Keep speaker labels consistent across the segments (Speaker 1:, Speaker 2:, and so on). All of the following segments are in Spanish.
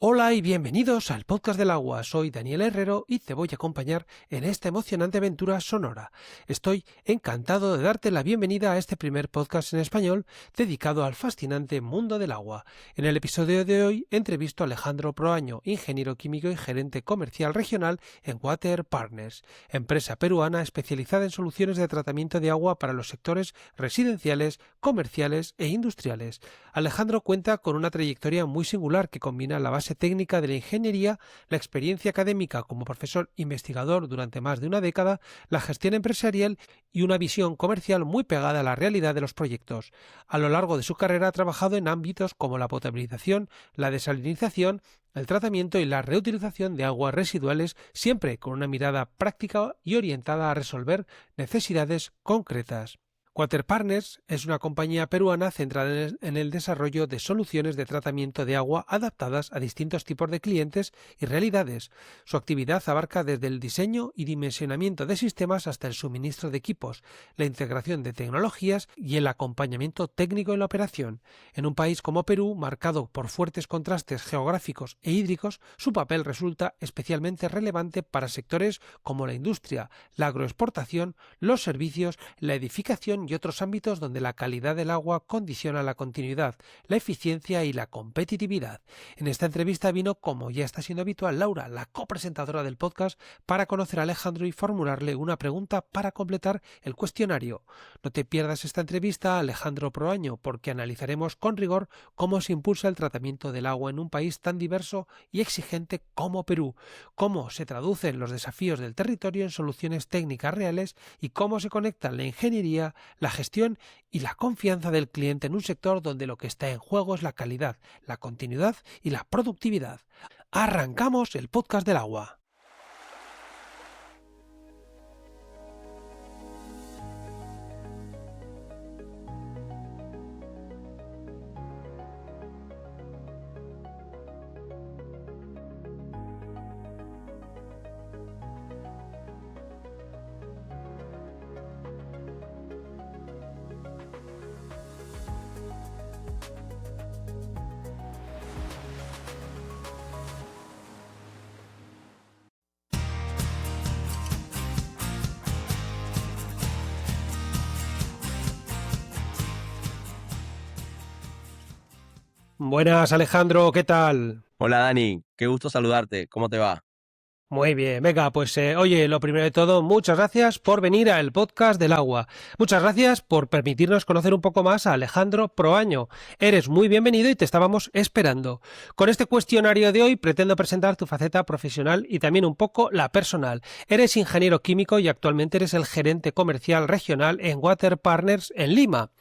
Speaker 1: Hola y bienvenidos al Podcast del Agua. Soy Daniel Herrero y te voy a acompañar en esta emocionante aventura sonora. Estoy encantado de darte la bienvenida a este primer podcast en español dedicado al fascinante mundo del agua. En el episodio de hoy entrevisto a Alejandro Proaño, ingeniero químico y gerente comercial regional en Water Partners, empresa peruana especializada en soluciones de tratamiento de agua para los sectores residenciales, comerciales e industriales. Alejandro cuenta con una trayectoria muy singular que combina la base técnica de la ingeniería, la experiencia académica como profesor investigador durante más de una década, la gestión empresarial y una visión comercial muy pegada a la realidad de los proyectos. A lo largo de su carrera ha trabajado en ámbitos como la potabilización, la desalinización, el tratamiento y la reutilización de aguas residuales, siempre con una mirada práctica y orientada a resolver necesidades concretas. Water Partners es una compañía peruana centrada en el desarrollo de soluciones de tratamiento de agua adaptadas a distintos tipos de clientes y realidades. Su actividad abarca desde el diseño y dimensionamiento de sistemas hasta el suministro de equipos, la integración de tecnologías y el acompañamiento técnico en la operación. En un país como Perú, marcado por fuertes contrastes geográficos e hídricos, su papel resulta especialmente relevante para sectores como la industria, la agroexportación, los servicios, la edificación y otros ámbitos donde la calidad del agua condiciona la continuidad, la eficiencia y la competitividad. En esta entrevista vino, como ya está siendo habitual, Laura, la copresentadora del podcast, para conocer a Alejandro y formularle una pregunta para completar el cuestionario. No te pierdas esta entrevista a Alejandro Proaño, porque analizaremos con rigor cómo se impulsa el tratamiento del agua en un país tan diverso y exigente como Perú, cómo se traducen los desafíos del territorio en soluciones técnicas reales y cómo se conectan la ingeniería, la gestión y la confianza del cliente en un sector donde lo que está en juego es la calidad, la continuidad y la productividad. Arrancamos el podcast del agua. Buenas, Alejandro, ¿qué tal?
Speaker 2: Hola Dani, qué gusto saludarte, ¿cómo te va?
Speaker 1: Muy bien, venga, pues oye, lo primero de todo, muchas gracias por venir al podcast del agua. Muchas gracias por permitirnos conocer un poco más a Alejandro Proaño. Eres muy bienvenido y te estábamos esperando. Con este cuestionario de hoy pretendo presentar tu faceta profesional y también un poco la personal. Eres ingeniero químico y actualmente eres el gerente comercial regional en Water Partners en Lima.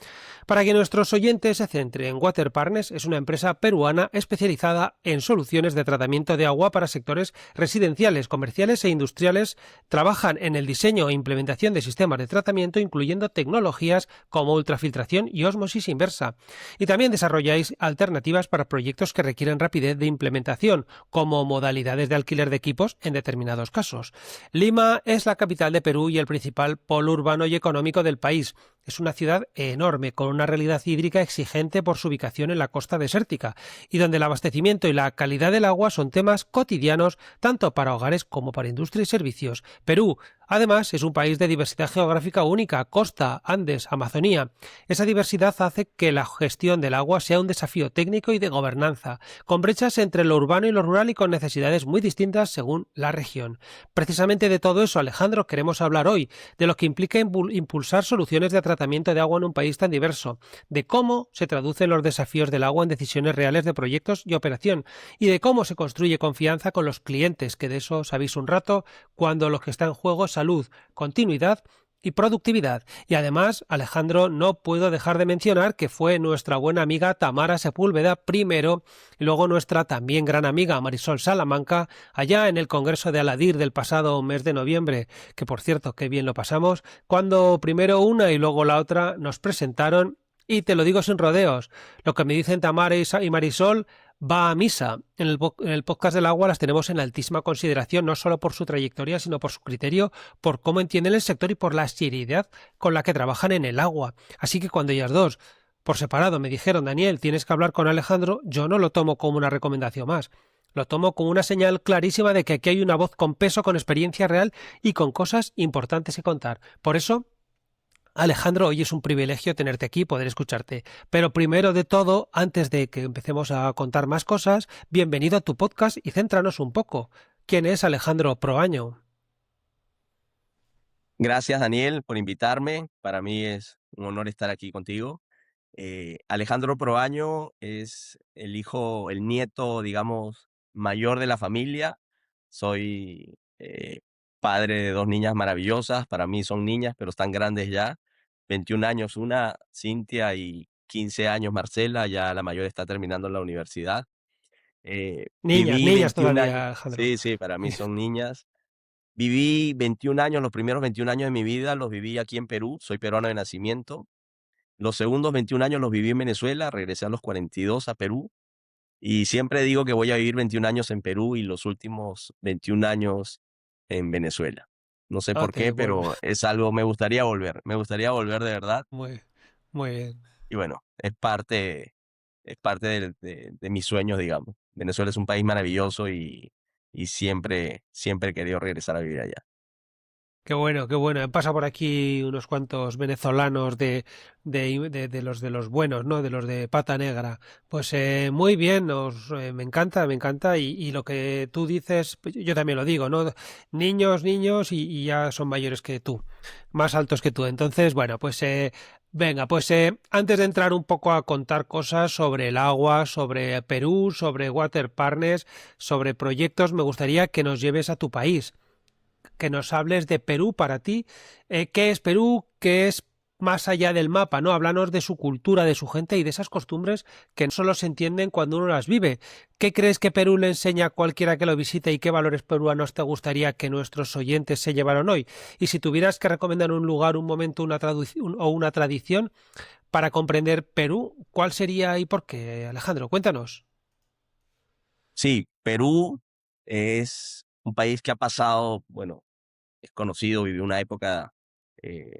Speaker 1: Para que nuestros oyentes se centren, Water Partners es una empresa peruana especializada en soluciones de tratamiento de agua para sectores residenciales, comerciales e industriales. Trabajan en el diseño e implementación de sistemas de tratamiento, incluyendo tecnologías como ultrafiltración y ósmosis inversa. Y también desarrolláis alternativas para proyectos que requieren rapidez de implementación, como modalidades de alquiler de equipos en determinados casos. Lima es la capital de Perú y el principal polo urbano y económico del país. Es una ciudad enorme, con una realidad hídrica exigente por su ubicación en la costa desértica, y donde el abastecimiento y la calidad del agua son temas cotidianos tanto para hogares como para industria y servicios. Perú, además, es un país de diversidad geográfica única: costa, Andes, Amazonía. Esa diversidad hace que la gestión del agua sea un desafío técnico y de gobernanza, con brechas entre lo urbano y lo rural y con necesidades muy distintas según la región. Precisamente de todo eso, Alejandro, queremos hablar hoy, de lo que implica impulsar soluciones de tratamiento de agua en un país tan diverso, de cómo se traducen los desafíos del agua en decisiones reales de proyectos y operación, y de cómo se construye confianza con los clientes, que de eso sabéis un rato, cuando lo que está en juego es salud, continuidad y productividad. Y además, Alejandro, no puedo dejar de mencionar que fue nuestra buena amiga Tamara Sepúlveda primero, y luego nuestra también gran amiga Marisol Salamanca, allá en el Congreso de Aladir del pasado mes de noviembre, que por cierto, qué bien lo pasamos, cuando primero una y luego la otra nos presentaron. Y te lo digo sin rodeos, lo que me dicen Tamara y Marisol va a misa. En el podcast del agua las tenemos en altísima consideración, no solo por su trayectoria, sino por su criterio, por cómo entienden el sector y por la seriedad con la que trabajan en el agua. Así que cuando ellas dos, por separado, me dijeron: Daniel, tienes que hablar con Alejandro, yo no lo tomo como una recomendación más. Lo tomo como una señal clarísima de que aquí hay una voz con peso, con experiencia real y con cosas importantes que contar. Por eso, Alejandro, hoy es un privilegio tenerte aquí, poder escucharte. Pero primero de todo, antes de que empecemos a contar más cosas, bienvenido a tu podcast y céntranos un poco. ¿Quién es Alejandro Proaño?
Speaker 2: Gracias, Daniel, por invitarme. Para mí es un honor estar aquí contigo. Alejandro Proaño es el nieto, digamos, mayor de la familia. Soy padre de dos niñas maravillosas. Para mí son niñas, pero están grandes ya. 21 años una, Cintia, y 15 años Marcela. Ya la mayor está terminando la universidad.
Speaker 1: Niñas,
Speaker 2: Viví
Speaker 1: niñas
Speaker 2: 21 años.
Speaker 1: todavía, Alejandro.
Speaker 2: Sí, sí, para mí son niñas. Viví 21 años, los primeros 21 años de mi vida los viví aquí en Perú, soy peruano de nacimiento. Los segundos 21 años los viví en Venezuela, regresé a los 42 a Perú y siempre digo que voy a vivir 21 años en Perú y los últimos 21 años en Venezuela. No sé por qué, pero es algo, me gustaría volver de verdad
Speaker 1: Muy, muy bien.
Speaker 2: y bueno, es parte de mis sueños, digamos. Venezuela es un país maravilloso y siempre he querido regresar a vivir allá.
Speaker 1: Qué bueno, qué bueno. Han pasado por aquí unos cuantos venezolanos de los buenos, ¿no? De los de pata negra. Pues muy bien, me encanta. Y lo que tú dices, pues, yo también lo digo, ¿no? Niños, niños y ya son mayores que tú, más altos que tú. Entonces, bueno, pues venga, pues antes de entrar un poco a contar cosas sobre el agua, sobre Perú, sobre Water Partners, sobre proyectos, me gustaría que nos lleves a tu país, que nos hables de Perú para ti. ¿Qué es Perú? ¿Qué es más allá del mapa? ¿No? Háblanos de su cultura, de su gente y de esas costumbres que no solo se entienden cuando uno las vive. ¿Qué crees que Perú le enseña a cualquiera que lo visite y qué valores peruanos te gustaría que nuestros oyentes se llevaran hoy? Y si tuvieras que recomendar un lugar, un momento, una traducción o una tradición para comprender Perú, ¿cuál sería y por qué, Alejandro? Cuéntanos.
Speaker 2: Sí, Perú es un país que ha pasado, bueno, es conocido, vivió una época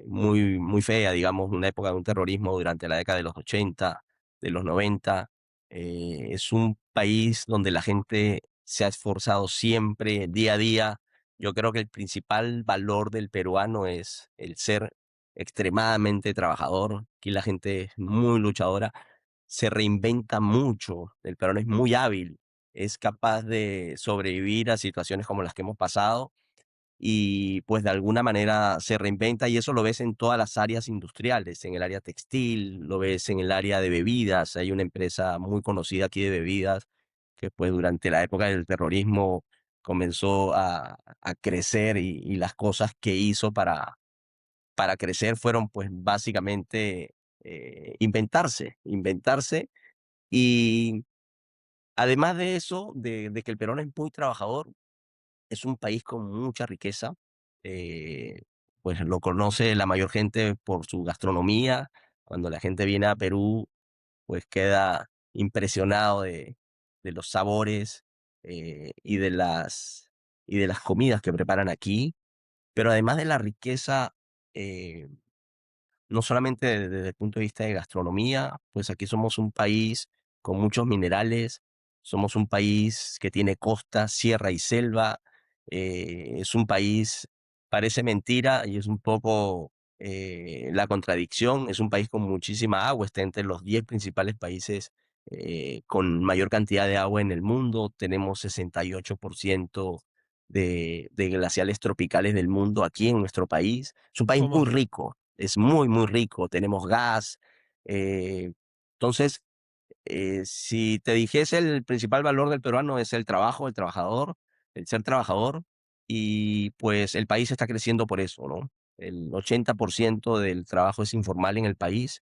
Speaker 2: muy fea, digamos, una época de un terrorismo durante la década de los 80, de los 90. Es un país donde la gente se ha esforzado siempre, día a día. Yo creo que el principal valor del peruano es el ser extremadamente trabajador. Aquí la gente es muy luchadora, se reinventa mucho. El peruano es muy hábil, es capaz de sobrevivir a situaciones como las que hemos pasado y pues de alguna manera se reinventa y eso lo ves en todas las áreas industriales, en el área textil, lo ves en el área de bebidas. Hay una empresa muy conocida aquí de bebidas que pues durante la época del terrorismo comenzó a crecer y las cosas que hizo para crecer fueron pues básicamente inventarse y además de eso, de que el peruano es muy trabajador, es un país con mucha riqueza, pues lo conoce la mayor gente por su gastronomía. Cuando la gente viene a Perú, pues queda impresionado de los sabores y de las comidas que preparan aquí. Pero además de la riqueza, eh, no solamente desde el punto de vista de gastronomía, pues aquí somos un país con muchos minerales, somos un país que tiene costa, sierra y selva, es un país, parece mentira y es un poco la contradicción, es un país con muchísima agua, está entre los 10 principales países con mayor cantidad de agua en el mundo, tenemos 68% de glaciales tropicales del mundo aquí en nuestro país, es un país muy
Speaker 1: Toma.
Speaker 2: rico, es muy rico, tenemos gas. eh, entonces, si te dijese el principal valor del peruano es el trabajo, el trabajador, el ser trabajador, y pues el país está creciendo por eso, ¿no? El 80% del trabajo es informal en el país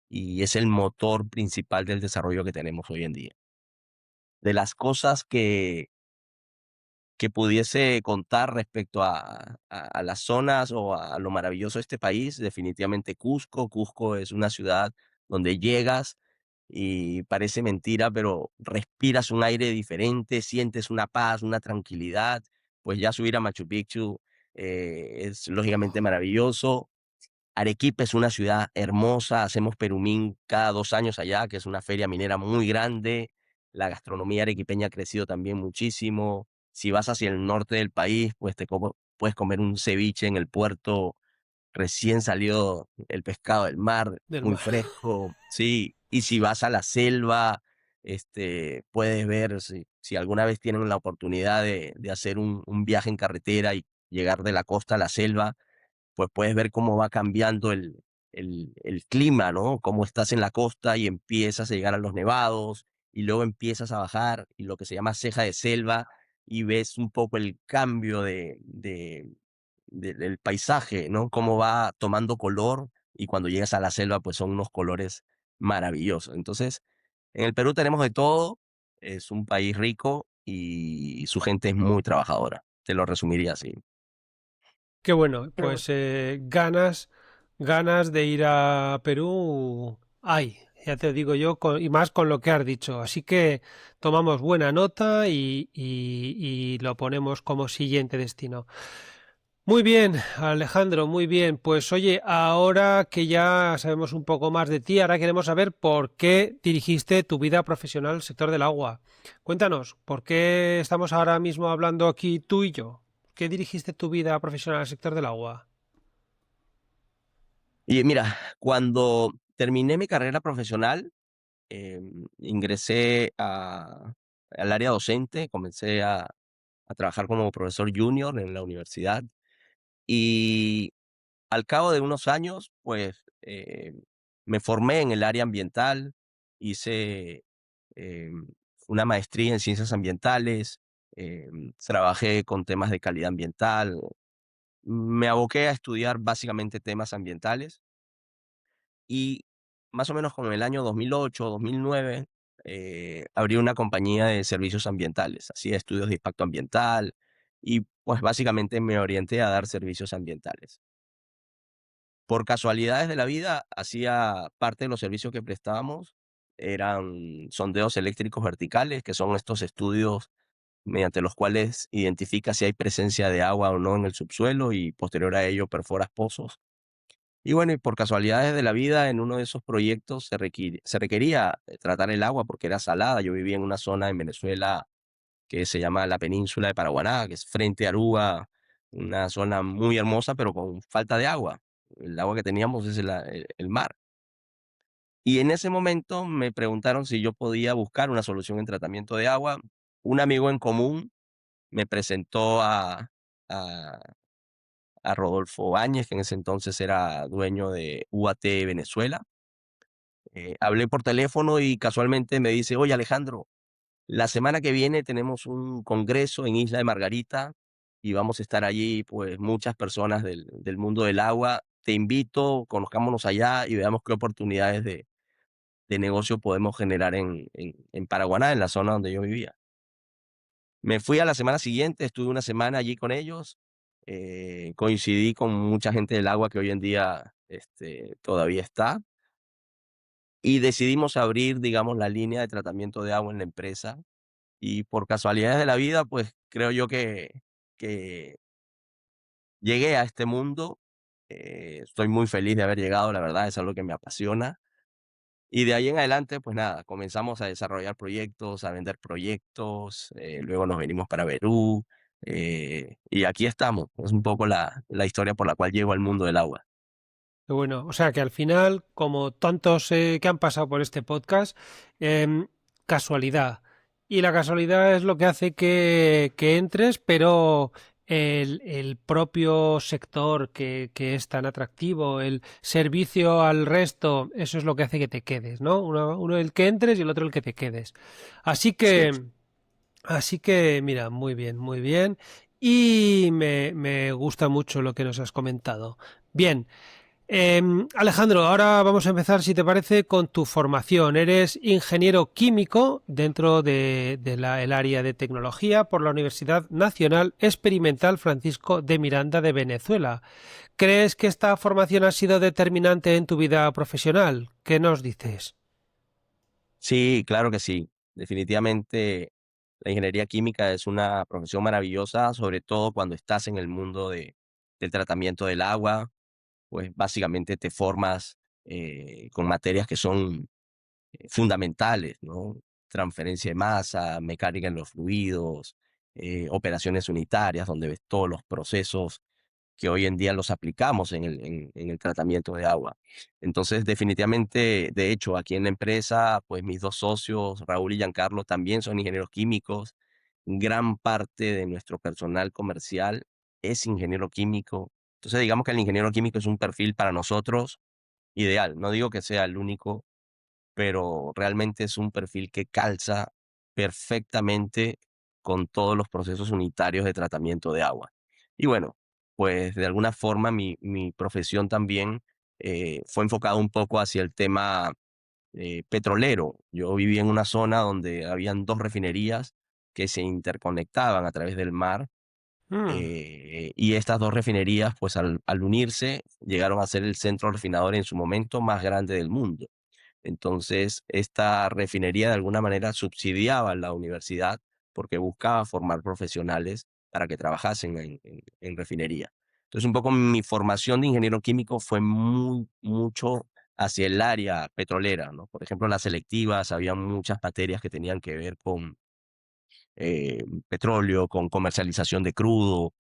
Speaker 2: y es el motor principal del desarrollo que tenemos hoy en día. De las cosas que pudiese contar respecto a las zonas o a lo maravilloso de este país, definitivamente Cusco. Cusco es una ciudad donde llegas y parece mentira, pero respiras un aire diferente, sientes una paz, una tranquilidad. Pues ya subir a Machu Picchu es lógicamente maravilloso. Arequipa es una ciudad hermosa, hacemos Perumín cada 2 años allá, que es una feria minera muy grande. La gastronomía arequipeña ha crecido también muchísimo. Si vas hacia el norte del país, pues puedes comer un ceviche en el puerto recién salió el pescado del mar,
Speaker 1: del
Speaker 2: muy
Speaker 1: mar.
Speaker 2: fresco, sí. Y si vas a la selva, puedes ver, si alguna vez tienen la oportunidad de hacer un viaje en carretera y llegar de la costa a la selva, pues puedes ver cómo va cambiando el clima, ¿no? Cómo estás en la costa y empiezas a llegar a los nevados y luego empiezas a bajar y lo que se llama ceja de selva y ves un poco el cambio del paisaje, ¿no? Cómo va tomando color y cuando llegas a la selva, pues son unos colores maravillosos. Entonces, en el Perú tenemos de todo, es un país rico y su gente es muy trabajadora. Te lo resumiría así.
Speaker 1: Qué bueno,
Speaker 2: Qué bueno.
Speaker 1: pues ganas de ir a Perú hay, ya te digo yo, y más con lo que has dicho. Así que tomamos buena nota y lo ponemos como siguiente destino. Muy bien, Alejandro, muy bien. Pues oye, ahora que ya sabemos un poco más de ti, ahora queremos saber por qué dirigiste tu vida profesional al sector del agua. Cuéntanos, ¿por qué estamos ahora mismo hablando aquí tú y yo? ¿Por qué dirigiste tu vida profesional al sector del agua?
Speaker 2: Y mira, cuando terminé mi carrera profesional, ingresé al área docente, comencé a trabajar como profesor junior en la universidad y al cabo de unos años, pues me formé en el área ambiental, hice una maestría en ciencias ambientales, trabajé con temas de calidad ambiental, me aboqué a estudiar básicamente temas ambientales y más o menos como en el año 2008, 2009, abrí una compañía de servicios ambientales, hacía estudios de impacto ambiental y pues básicamente me orienté a dar servicios ambientales. Por casualidades de la vida, hacía parte de los servicios que prestábamos, eran sondeos eléctricos verticales, que son estos estudios mediante los cuales identifica si hay presencia de agua o no en el subsuelo y posterior a ello perforas pozos. Y bueno, y por casualidades de la vida, en uno de esos proyectos se requería tratar el agua porque era salada. Yo vivía en una zona en Venezuela que se llama la península de Paraguaná, que es frente a Aruba, una zona muy hermosa, pero con falta de agua. El agua que teníamos es el mar. Y en ese momento me preguntaron si yo podía buscar una solución en tratamiento de agua. Un amigo en común me presentó a, a Rodolfo Áñez, que en ese entonces era dueño de UAT Venezuela. Hablé por teléfono y casualmente me dice, oye Alejandro, la semana que viene tenemos un congreso en Isla de Margarita y vamos a estar allí, pues muchas personas del mundo del agua. Te invito, conozcámonos allá y veamos qué oportunidades de negocio podemos generar en Paraguaná, en la zona donde yo vivía. Me fui a la semana siguiente, estuve una semana allí con ellos, coincidí con mucha gente del agua que hoy en día todavía está y decidimos abrir, digamos, la línea de tratamiento de agua en la empresa. Y por casualidades de la vida, pues creo yo que llegué a este mundo. Estoy muy feliz de haber llegado, la verdad, es algo que me apasiona. Y de ahí en adelante, pues nada, comenzamos a desarrollar proyectos, a vender proyectos, luego nos venimos para Perú, y aquí estamos. Es un poco la historia por la cual llego al mundo del agua.
Speaker 1: Qué bueno, o sea que al final, como tantos que han pasado por este podcast, em, casualidad. Y la casualidad es lo que hace que entres, pero el propio sector que es tan atractivo, el servicio al resto, eso es lo que hace que te quedes, ¿no? Uno el que entres y el otro el que te quedes. Así
Speaker 2: Sí.
Speaker 1: que, así que, mira, muy bien, muy bien. Y me gusta mucho lo que nos has comentado. Bien. Alejandro, ahora vamos a empezar, si te parece, con tu formación. Eres ingeniero químico dentro el área de tecnología por la Universidad Nacional Experimental Francisco de Miranda de Venezuela. ¿Crees que esta formación ha sido determinante en tu vida profesional? ¿Qué nos dices?
Speaker 2: Sí, claro que sí. Definitivamente la ingeniería química es una profesión maravillosa, sobre todo cuando estás en el mundo del tratamiento del agua, pues básicamente te formas con materias que son fundamentales, ¿no? transferencia de masa, mecánica en los fluidos, operaciones unitarias, donde ves todos los procesos que hoy en día los aplicamos en el tratamiento de agua. Entonces, definitivamente, de hecho, aquí en la empresa, pues mis dos socios, Raúl y Giancarlo, también son ingenieros químicos. Gran parte de nuestro personal comercial es ingeniero químico. Entonces, digamos que el ingeniero químico es un perfil para nosotros ideal. No digo que sea el único, pero realmente es un perfil que calza perfectamente con todos los procesos unitarios de tratamiento de agua. Y bueno, pues de alguna forma mi profesión también fue enfocada un poco hacia el tema petrolero. Yo viví en una zona donde habían dos refinerías que se interconectaban a través del mar,
Speaker 1: Mm,
Speaker 2: y estas dos refinerías, pues al unirse, llegaron a ser el centro refinador en su momento más grande del mundo. Entonces, esta refinería de alguna manera subsidiaba a la universidad porque buscaba formar profesionales para que trabajasen en refinería. Entonces, un poco mi formación de ingeniero químico fue mucho hacia el área petrolera, ¿no? Por ejemplo, las selectivas, había muchas materias que tenían que ver con petróleo, con comercialización de crudo,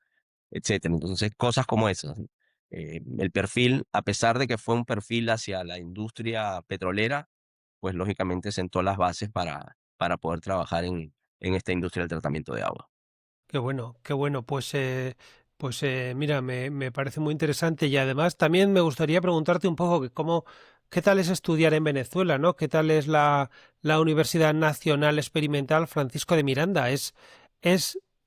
Speaker 2: etcétera. Entonces, cosas como esas, ¿no? El perfil, a pesar de que fue un perfil hacia la industria petrolera, pues lógicamente sentó las bases para poder trabajar en esta industria del tratamiento de agua.
Speaker 1: qué bueno, qué bueno. Mira, me parece muy interesante y además también me gustaría preguntarte un poco que cómo, qué tal es estudiar en Venezuela, ¿no? ¿Qué tal es la Universidad Nacional Experimental Francisco de Miranda? Es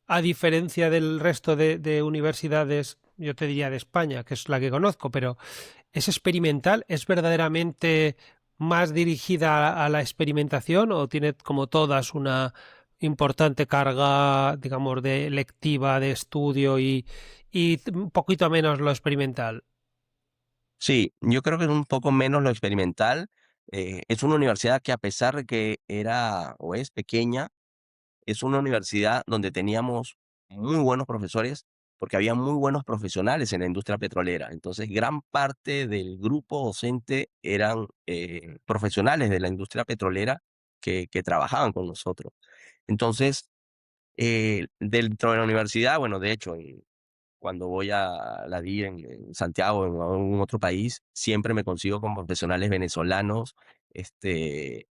Speaker 1: a diferencia del resto de universidades, yo te diría de España, que es la que conozco, pero ¿es experimental? ¿Es verdaderamente más dirigida a la experimentación o tiene como todas una importante carga, digamos, de lectiva, de estudio y un poquito menos lo experimental?
Speaker 2: Sí, yo creo que es un poco menos lo experimental. Es una universidad que a pesar de que era o es pequeña, es una universidad donde teníamos muy buenos profesores, porque había muy buenos profesionales en la industria petrolera. Entonces, gran parte del grupo docente eran profesionales de la industria petrolera que trabajaban con nosotros. Entonces, dentro de la universidad, bueno, de hecho, cuando voy a la DIR en Santiago o en algún otro país, siempre me consigo con profesionales venezolanos, este,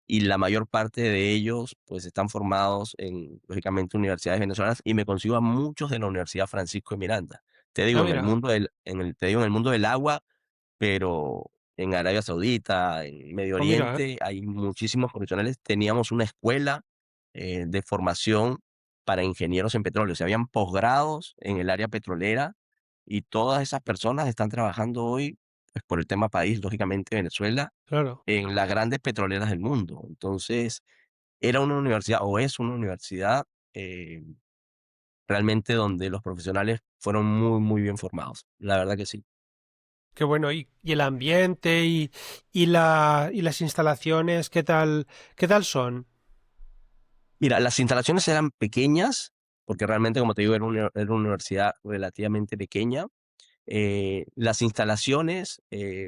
Speaker 2: y la mayor parte de ellos pues están formados en, lógicamente, universidades venezolanas y me consigo a muchos de la Universidad Francisco de Miranda. Te
Speaker 1: Ah,
Speaker 2: digo,
Speaker 1: mira,
Speaker 2: te digo, en el mundo del agua, pero en Arabia Saudita, en Medio
Speaker 1: pues mira,
Speaker 2: Oriente, hay muchísimos profesionales. Teníamos una escuela de formación para ingenieros en petróleo. Se habían posgrados en el área petrolera y todas esas personas están trabajando hoy, pues por el tema país, lógicamente Venezuela,
Speaker 1: claro.
Speaker 2: en las grandes petroleras del mundo. Entonces, era una universidad o es una universidad eh, realmente donde los profesionales fueron muy bien formados. La verdad que sí.
Speaker 1: Qué bueno. Y el ambiente y las instalaciones, qué tal son?
Speaker 2: Mira, las instalaciones eran pequeñas, porque realmente, como te digo, era una universidad relativamente pequeña. Las instalaciones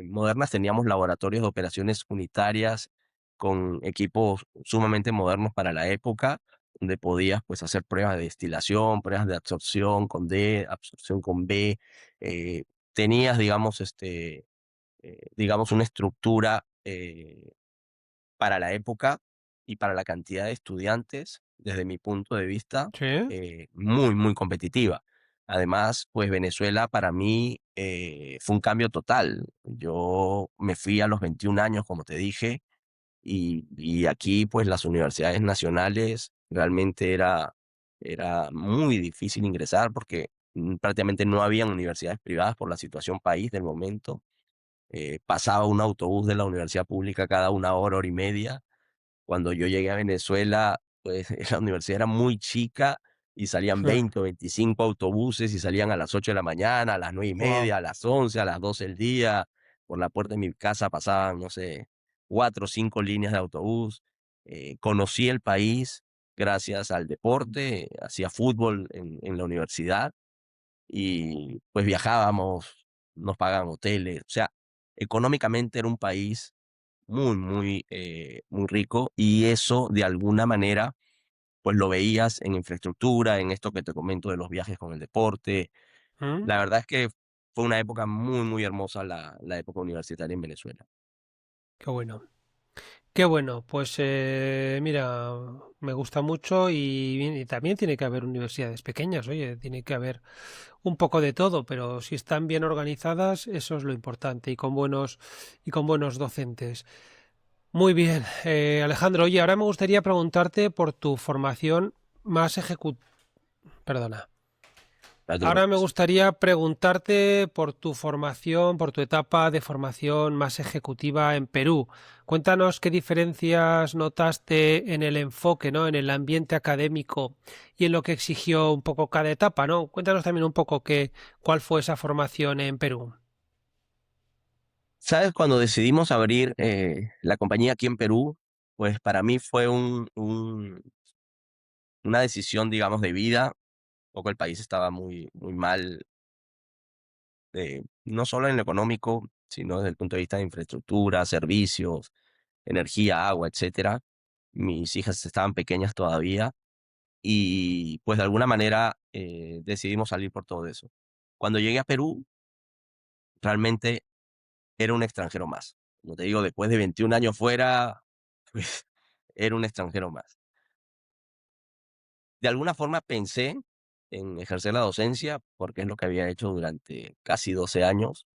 Speaker 2: modernas, teníamos laboratorios de operaciones unitarias con equipos sumamente modernos para la época, donde podías pues hacer pruebas de destilación, pruebas de absorción con D, absorción con B. eh, Tenías, digamos, digamos, una estructura para la época y para la cantidad de estudiantes, desde mi punto de vista,
Speaker 1: Sí,
Speaker 2: muy competitiva. Además, pues Venezuela para mí fue un cambio total. Yo me fui a los 21 años, como te dije, y aquí pues las universidades nacionales realmente era muy difícil ingresar porque prácticamente no habían universidades privadas por la situación país del momento. Pasaba un autobús de la universidad pública cada una hora, hora y media. Cuando yo llegué a Venezuela, pues la universidad era muy chica y salían 20 o 25 autobuses y salían a las 8 de la mañana, a las 9 y
Speaker 1: wow,
Speaker 2: media, a las 11, a las 12 del día. Por la puerta de mi casa pasaban, no sé, 4 o 5 líneas de autobús. Conocí el país gracias al deporte, hacía fútbol en la universidad y pues viajábamos, nos pagaban hoteles. O sea, económicamente era un país muy rico, y eso de alguna manera pues lo veías en infraestructura, en esto que te comento de los viajes con el deporte.
Speaker 1: ¿Mm?
Speaker 2: La verdad es que fue una época muy hermosa la época universitaria en Venezuela.
Speaker 1: Qué bueno. Qué bueno, pues mira, me gusta mucho y también tiene que haber universidades pequeñas, oye, tiene que haber un poco de todo, pero si están bien organizadas, eso es lo importante y con buenos docentes. Muy bien, Alejandro, oye, ahora me gustaría preguntarte por tu formación más ejecutiva. Perdona.
Speaker 2: No te
Speaker 1: Ahora me
Speaker 2: preocupes.
Speaker 1: gustaría preguntarte por tu formación, por tu etapa de formación más ejecutiva en Perú. Cuéntanos qué diferencias notaste en el enfoque, ¿no? En el ambiente académico y en lo que exigió un poco cada etapa, ¿no? Cuéntanos también un poco cuál fue esa formación en Perú.
Speaker 2: ¿Sabes? Cuando decidimos abrir la compañía aquí en Perú, pues para mí fue una decisión, digamos, de vida. Un poco el país estaba muy mal, no solo en lo económico, sino desde el punto de vista de infraestructura, servicios, energía, agua, etcétera. Mis hijas estaban pequeñas todavía y pues de alguna manera decidimos salir por todo eso. Cuando llegué a Perú, realmente era un extranjero más. Como te digo, después de 21 años fuera, pues era un extranjero más. De alguna forma pensé en ejercer la docencia, porque es lo que había hecho durante casi 12 años,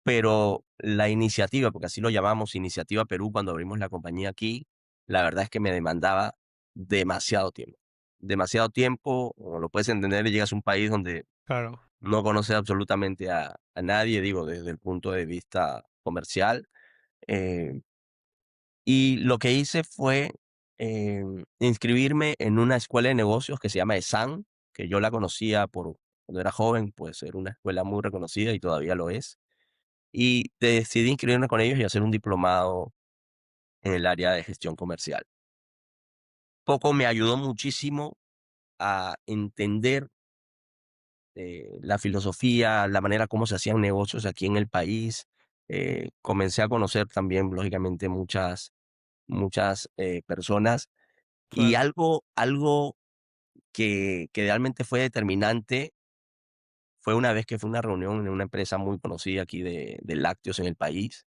Speaker 2: pero la iniciativa, porque así lo llamamos Iniciativa Perú cuando abrimos la compañía aquí, la verdad es que me demandaba demasiado tiempo. Demasiado tiempo, como lo puedes entender, llegas a un país donde
Speaker 1: Claro,
Speaker 2: no conoces absolutamente a nadie, digo, desde el punto de vista comercial. eh, y lo que hice fue inscribirme en una escuela de negocios que se llama ESAN, que yo la conocía por cuando era joven, pues era una escuela muy reconocida y todavía lo es. Y decidí inscribirme con ellos y hacer un diplomado en el área de gestión comercial. Poco me ayudó muchísimo a entender la filosofía, la manera como se hacían negocios aquí en el país. Comencé a conocer también, lógicamente, muchas personas. Y
Speaker 1: claro.
Speaker 2: algo que realmente fue determinante fue una vez que fue una reunión en una empresa muy conocida aquí de lácteos en el país.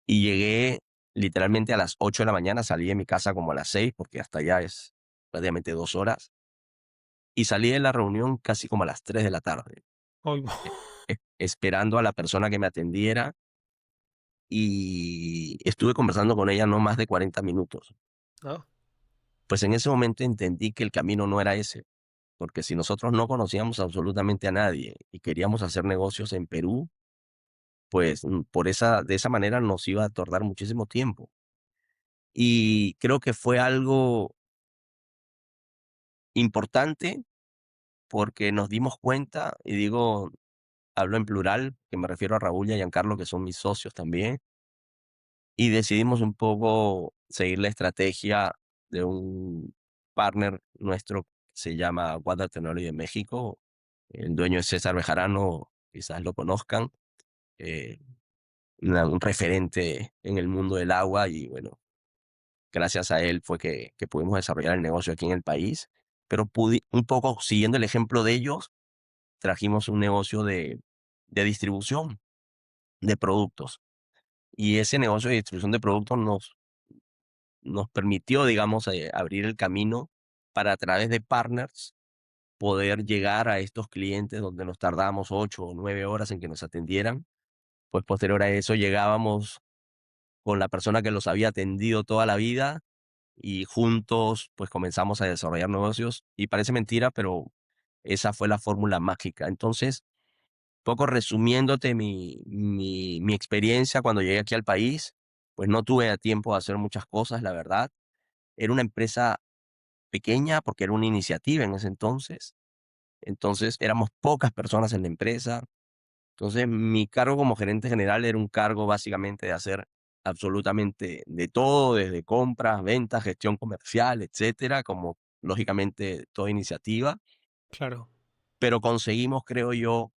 Speaker 2: Y llegué literalmente a las 8 de la mañana, salí de mi casa como a las 6 porque hasta allá es prácticamente 2 horas, y salí de la reunión casi como a las 3 de la tarde,
Speaker 1: Hoy-
Speaker 2: esperando a la persona que me atendiera, y estuve conversando con ella no más de 40 minutos.
Speaker 1: ¿no?
Speaker 2: Pues en ese momento entendí que el camino no era ese, porque si nosotros no conocíamos absolutamente a nadie y queríamos hacer negocios en Perú, pues de esa manera nos iba a tardar muchísimo tiempo. Y creo que fue algo importante porque nos dimos cuenta, y digo, hablo en plural, que me refiero a Raúl y a Giancarlo, que son mis socios también, y decidimos un poco seguir la estrategia de un partner nuestro que se llama Water Technology de México. El dueño es César Bejarano, quizás lo conozcan, eh, un referente en el mundo del agua, y bueno, gracias a él fue que pudimos desarrollar el negocio aquí en el país, pero un poco siguiendo el ejemplo de ellos, trajimos un negocio de distribución de productos. Y ese negocio de distribución de productos nos permitió, digamos, abrir el camino para a través de partners poder llegar a estos clientes donde nos tardamos 8 o 9 horas en que nos atendieran. Pues posterior a eso llegábamos con la persona que los había atendido toda la vida y juntos pues comenzamos a desarrollar negocios. Y parece mentira, pero esa fue la fórmula mágica. Entonces, poco resumiéndote mi experiencia cuando llegué aquí al país, pues no tuve tiempo de hacer muchas cosas, la verdad. Era una empresa pequeña porque era una iniciativa en ese entonces. Entonces éramos pocas personas en la empresa. Entonces mi cargo como gerente general era un cargo básicamente de hacer absolutamente de todo, desde compras, ventas, gestión comercial, etcétera, como lógicamente toda iniciativa,
Speaker 1: Claro.
Speaker 2: pero conseguimos, creo yo,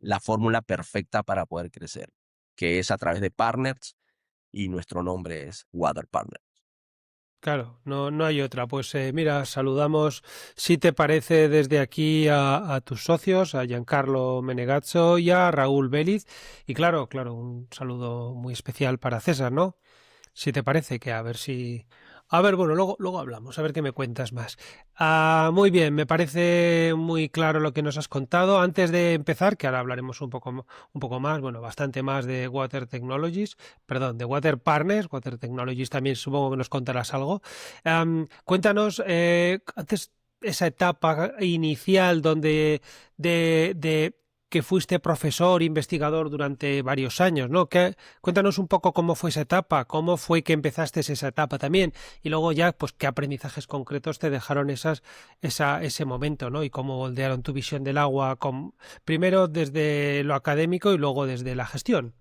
Speaker 2: la fórmula perfecta para poder crecer. que es a través de partners y nuestro nombre es Water Partners.
Speaker 1: Claro, no hay otra. Pues mira, saludamos, si te parece, desde aquí a tus socios, a Giancarlo Menegazzo y a Raúl Vélez. Y claro, un saludo muy especial para César, ¿no? Si te parece, que a ver si... A ver, bueno, luego hablamos, a ver qué me cuentas más. Muy bien, me parece muy claro lo que nos has contado. Antes de empezar, que ahora hablaremos un poco más, bueno, bastante más de Water Technologies, perdón, de Water Partners, Water Technologies también supongo que nos contarás algo. Cuéntanos, antes esa etapa inicial donde de que fuiste profesor, investigador durante varios años, ¿no? Cuéntanos un poco cómo fue esa etapa, cómo fue que empezaste esa etapa también, y luego ya, pues, qué aprendizajes concretos te dejaron ese momento, ¿no? Y cómo moldearon tu visión del agua, primero desde lo académico y luego desde la gestión.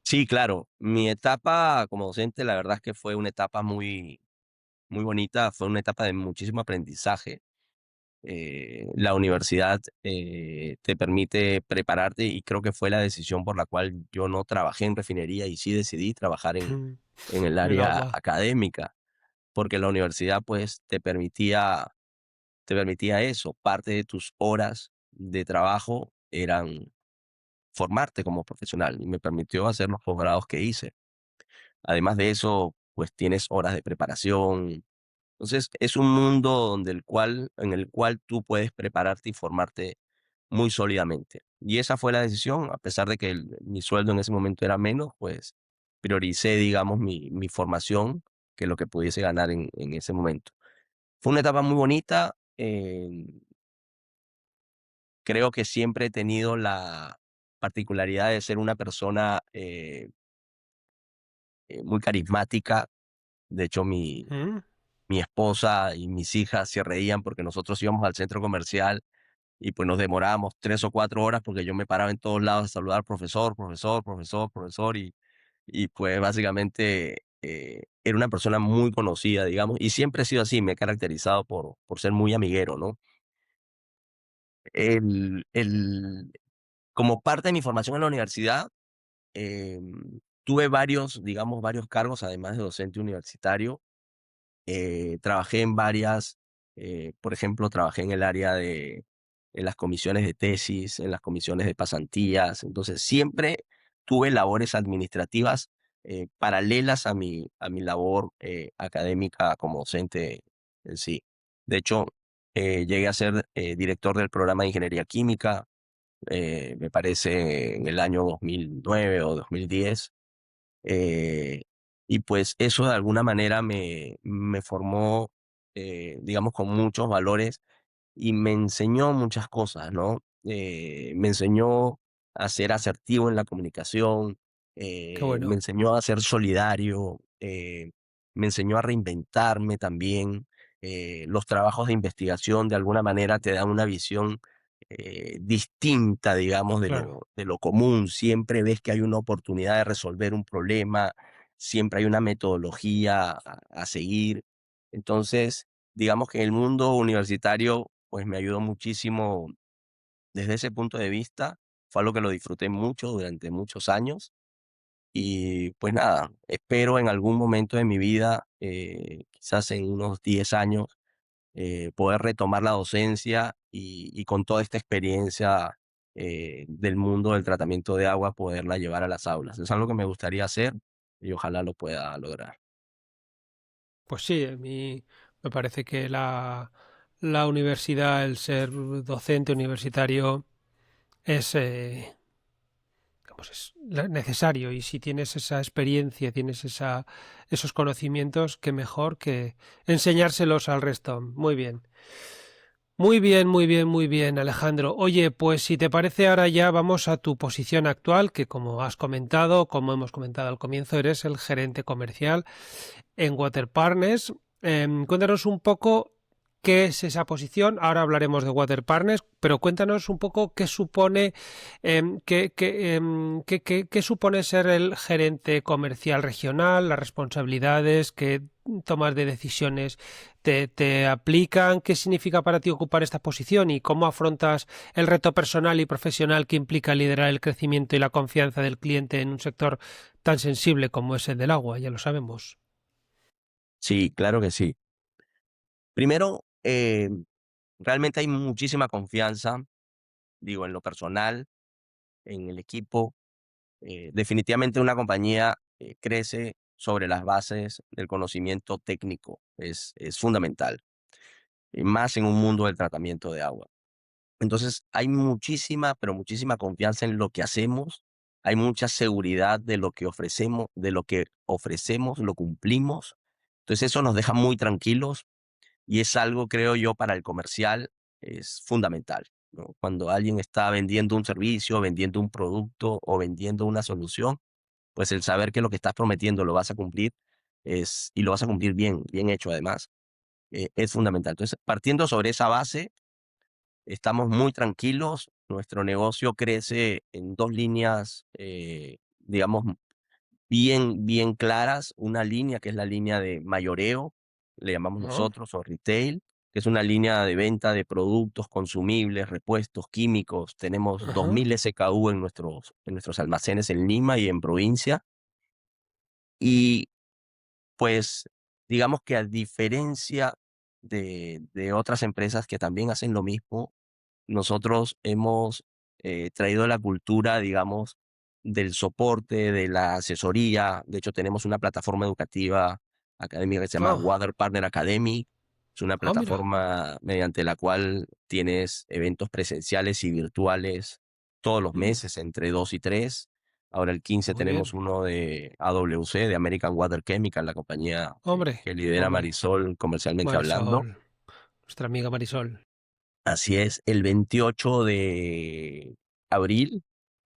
Speaker 2: Sí, claro, mi etapa como docente, la verdad es que fue una etapa muy, muy bonita, fue una etapa de muchísimo aprendizaje. La universidad te permite prepararte y creo que fue la decisión por la cual yo no trabajé en refinería y sí decidí trabajar en el
Speaker 1: En el
Speaker 2: área
Speaker 1: agua,
Speaker 2: académica, porque la universidad pues te permitía eso, parte de tus horas de trabajo eran formarte como profesional y me permitió hacer los posgrados que hice. Además de eso, pues tienes horas de preparación. Entonces, es un mundo en el cual tú puedes prepararte y formarte muy sólidamente. Y esa fue la decisión, a pesar de que mi sueldo en ese momento era menos, pues prioricé, digamos, mi formación que lo que pudiese ganar en ese momento. Fue una etapa muy bonita. Creo que siempre he tenido la particularidad de ser una persona muy carismática. De hecho,
Speaker 1: ¿Mm?
Speaker 2: mi esposa y mis hijas se reían porque nosotros íbamos al centro comercial y pues nos demorábamos 3 o 4 horas porque yo me paraba en todos lados a saludar profesor, profesor, profesor, profesor y pues básicamente era una persona muy conocida, digamos, y siempre he sido así, me he caracterizado por ser muy amiguero, ¿no? El, como parte de mi formación en la universidad, tuve varios, digamos, varios cargos, además de docente universitario. Trabajé en varias, por ejemplo, trabajé en el área en las comisiones de tesis, en las comisiones de pasantías. Entonces, siempre tuve labores administrativas paralelas a mi labor académica como docente en sí. De hecho, llegué a ser director del programa de ingeniería química, me parece en el año 2009 o 2010. Eh, y pues eso de alguna manera me formó, digamos, con muchos valores y me enseñó muchas cosas, ¿no? Me enseñó a ser asertivo en la comunicación,
Speaker 1: Qué
Speaker 2: me
Speaker 1: bueno,
Speaker 2: enseñó a ser solidario, me enseñó a reinventarme también. Los trabajos de investigación de alguna manera te dan una visión distinta, digamos, de
Speaker 1: claro.
Speaker 2: lo común. Siempre ves que hay una oportunidad de resolver un problema, siempre hay una metodología a seguir. Entonces, digamos que el mundo universitario, pues me ayudó muchísimo desde ese punto de vista. Fue algo que lo disfruté mucho durante muchos años. Y pues nada, espero en algún momento de mi vida, quizás en unos 10 años, poder retomar la docencia y con toda esta experiencia del mundo del tratamiento de agua, poderla llevar a las aulas. Es algo que me gustaría hacer y ojalá lo pueda lograr.
Speaker 1: Pues sí, a mí me parece que la universidad, el ser docente universitario, es, es necesario, y si tienes esa experiencia, tienes esos conocimientos, qué mejor que enseñárselos al resto. Muy bien. Muy bien, muy bien, muy bien, Alejandro. Oye, pues si te parece, ahora ya vamos a tu posición actual, que como has comentado, como hemos comentado al comienzo, eres el gerente comercial en Water Partners. Cuéntanos un poco qué es esa posición. Ahora hablaremos de Water Partners, pero cuéntanos un poco qué supone, qué supone ser el gerente comercial regional, las responsabilidades, qué tomas de decisiones te aplican? ¿Qué significa para ti ocupar esta posición y cómo afrontas el reto personal y profesional que implica liderar el crecimiento y la confianza del cliente en un sector tan sensible como es el del agua? Ya lo sabemos.
Speaker 2: Sí, claro que sí. Primero, realmente hay muchísima confianza, digo, en lo personal, en el equipo. Definitivamente una compañía crece sobre las bases del conocimiento técnico. Es fundamental, y más en un mundo del tratamiento de agua. Entonces, hay muchísima, pero muchísima confianza en lo que hacemos. Hay mucha seguridad de lo que ofrecemos, lo cumplimos. Entonces, eso nos deja muy tranquilos y es algo, creo yo, para el comercial es fundamental, ¿no? Cuando alguien está vendiendo un servicio, vendiendo un producto o vendiendo una solución, pues el saber que lo que estás prometiendo lo vas a cumplir y lo vas a cumplir bien, bien hecho además, es fundamental. Entonces, partiendo sobre esa base, estamos muy tranquilos. Nuestro negocio crece en dos líneas, digamos, bien claras. Una línea que es la línea de mayoreo, le llamamos
Speaker 1: Ajá,
Speaker 2: nosotros, o retail, que es una línea de venta de productos consumibles, repuestos, químicos. Tenemos
Speaker 1: ajá.
Speaker 2: 2000 SKU en nuestros almacenes en Lima y en provincia. Y pues digamos que a diferencia de otras empresas que también hacen lo mismo, nosotros hemos traído la cultura, digamos, del soporte, de la asesoría. De hecho, tenemos una plataforma educativa académica que se llama
Speaker 1: Ah,
Speaker 2: Water Partner Academy. Es una
Speaker 1: mira,
Speaker 2: plataforma mediante la cual tienes eventos presenciales y virtuales todos los
Speaker 1: mm,
Speaker 2: meses, entre 2 y 3. Ahora el 15
Speaker 1: muy
Speaker 2: tenemos
Speaker 1: bien.
Speaker 2: uno de AWC, de American Water Chemical, la compañía
Speaker 1: Hombre,
Speaker 2: que lidera
Speaker 1: hombre,
Speaker 2: Marisol comercialmente hablando.
Speaker 1: Marisol, nuestra amiga Marisol.
Speaker 2: Así es, el 28 de abril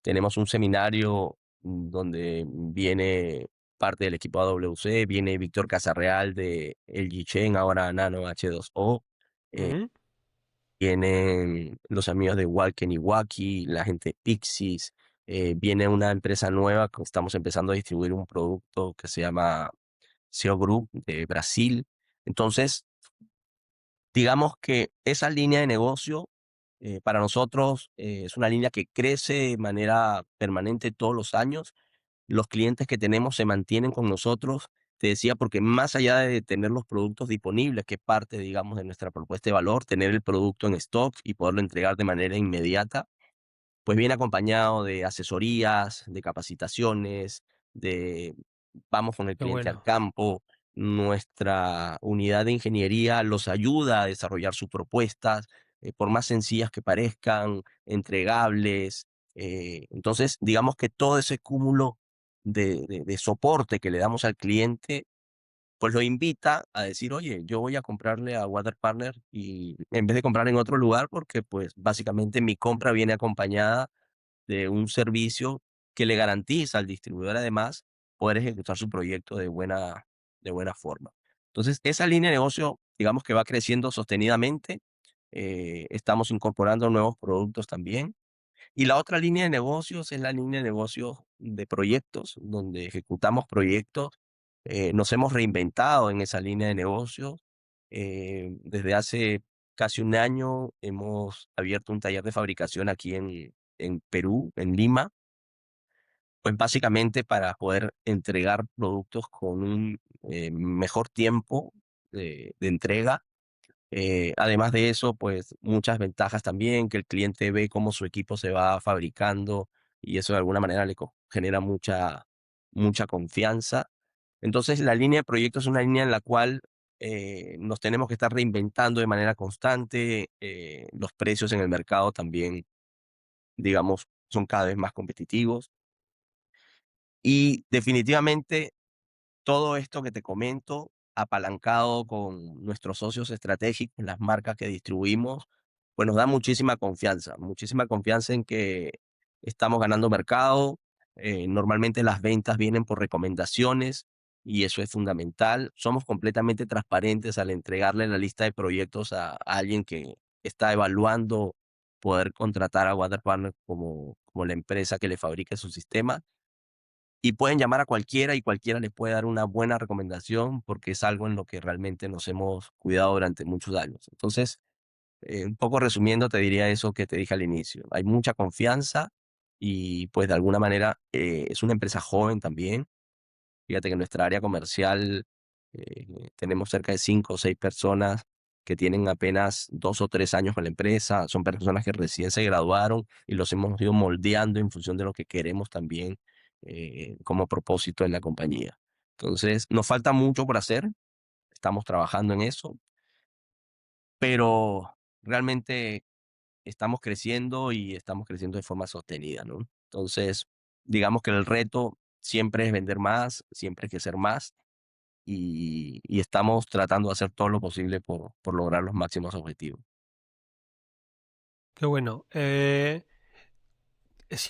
Speaker 2: tenemos un seminario donde viene parte del equipo AWC, viene Víctor Casarreal de LG Chem, ahora Nano H2O, eh,
Speaker 1: Ujú.
Speaker 2: vienen los amigos de Walken y Wacky, la gente de Pixies, viene una empresa nueva que estamos empezando a distribuir un producto que se llama CEO Group de Brasil. Entonces, digamos que esa línea de negocio para nosotros es una línea que crece de manera permanente todos los años. Los clientes que tenemos se mantienen con nosotros, te decía, porque más allá de tener los productos disponibles, que es parte, digamos, de nuestra propuesta de valor, tener el producto en stock y poderlo entregar de manera inmediata, pues viene acompañado de asesorías, de capacitaciones, de vamos con el
Speaker 1: Qué
Speaker 2: cliente al
Speaker 1: bueno.
Speaker 2: campo. Nuestra unidad de ingeniería los ayuda a desarrollar sus propuestas, por más sencillas que parezcan, entregables. Entonces, digamos que todo ese cúmulo de soporte que le damos al cliente, pues lo invita a decir, oye, yo voy a comprarle a Water Partner y en vez de comprar en otro lugar, porque pues básicamente mi compra viene acompañada de un servicio que le garantiza al distribuidor además poder ejecutar su proyecto de buena forma. Entonces, esa línea de negocio, digamos que va creciendo sostenidamente. Estamos incorporando nuevos productos también. Y la otra línea de negocios es la línea de negocios de proyectos, donde ejecutamos proyectos. Nos hemos reinventado en esa línea de negocios. Desde hace casi un año hemos abierto un taller de fabricación aquí en Perú, en Lima, pues básicamente para poder entregar productos con un mejor tiempo de entrega. Además de eso, pues muchas ventajas también, que el cliente ve cómo su equipo se va fabricando y eso de alguna manera genera mucha confianza. Entonces, la línea de proyectos es una línea en la cual nos tenemos que estar reinventando de manera constante. Los precios en el mercado también, digamos, son cada vez más competitivos. Y definitivamente todo esto que te comento, apalancado con nuestros socios estratégicos, las marcas que distribuimos, pues nos da muchísima confianza en que estamos ganando mercado. Normalmente las ventas vienen por recomendaciones y eso es fundamental. Somos completamente transparentes al entregarle la lista de proyectos a alguien que está evaluando poder contratar a Water Partner como la empresa que le fabrique su sistema. y pueden llamar a cualquiera y cualquiera les puede dar una buena recomendación porque es algo en lo que realmente nos hemos cuidado durante muchos años. Entonces, un poco resumiendo, te diría eso que te dije al inicio. Hay mucha confianza y pues de alguna manera es una empresa joven también. Fíjate que en nuestra área comercial tenemos cerca de 5 o 6 personas que tienen apenas 2 o 3 años con la empresa. Son personas que recién se graduaron y los hemos ido moldeando en función de lo que queremos también como propósito en la compañía. Entonces, nos falta mucho por hacer. Estamos trabajando en eso, pero realmente estamos creciendo y estamos creciendo de forma sostenida, ¿no? Entonces, digamos que el reto siempre es vender más, siempre es crecer más y estamos tratando de hacer todo lo posible por lograr los máximos objetivos.
Speaker 1: Qué bueno. Es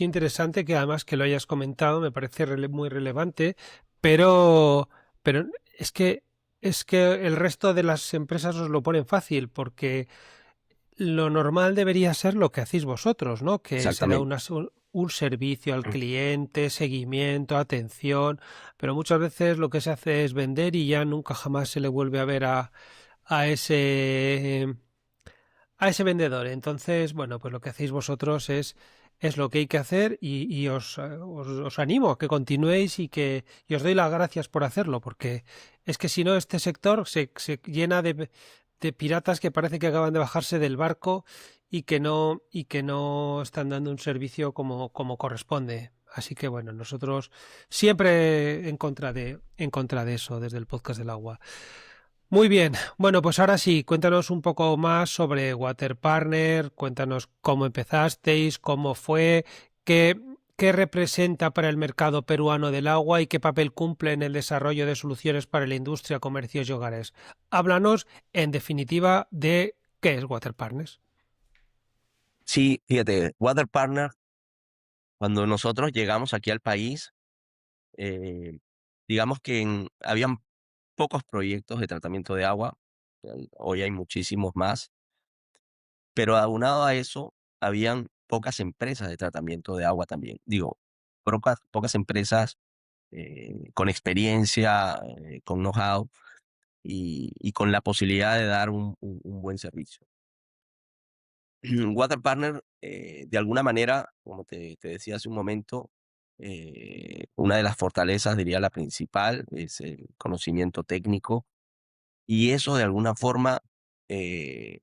Speaker 1: interesante que además que lo hayas comentado, me parece muy relevante, pero, pero es que el resto de las empresas os lo ponen fácil, porque lo normal debería ser lo que hacéis vosotros, ¿no? Que se da
Speaker 2: Exactamente.
Speaker 1: un servicio al cliente, seguimiento, atención, pero muchas veces lo que se hace es vender y ya nunca jamás se le vuelve a ver a ese a ese vendedor. Entonces, bueno, pues lo que hacéis vosotros es lo que hay que hacer y os animo a que continuéis y os doy las gracias por hacerlo, porque es que si no, este sector se llena de piratas que parece que acaban de bajarse del barco y que no están dando un servicio como corresponde. Así que bueno, nosotros siempre en contra de eso desde el podcast del agua. Muy bien, bueno, pues ahora sí, cuéntanos un poco más sobre Water Partner, cuéntanos cómo empezasteis, cómo fue, qué representa para el mercado peruano del agua y qué papel cumple en el desarrollo de soluciones para la industria, comercios y hogares. Háblanos, en definitiva, de qué es Water Partners.
Speaker 2: Sí, fíjate, Water Partner, cuando nosotros llegamos aquí al país, eh, digamos que habían pocos proyectos de tratamiento de agua, hoy hay muchísimos más, pero aunado a eso, habían pocas empresas de tratamiento de agua también. Digo, pocas empresas con experiencia, con know-how y con la posibilidad de dar un buen servicio. Water Partner, de alguna manera, como te decía hace un momento, una de las fortalezas, diría la principal, es el conocimiento técnico y eso de alguna forma, eh,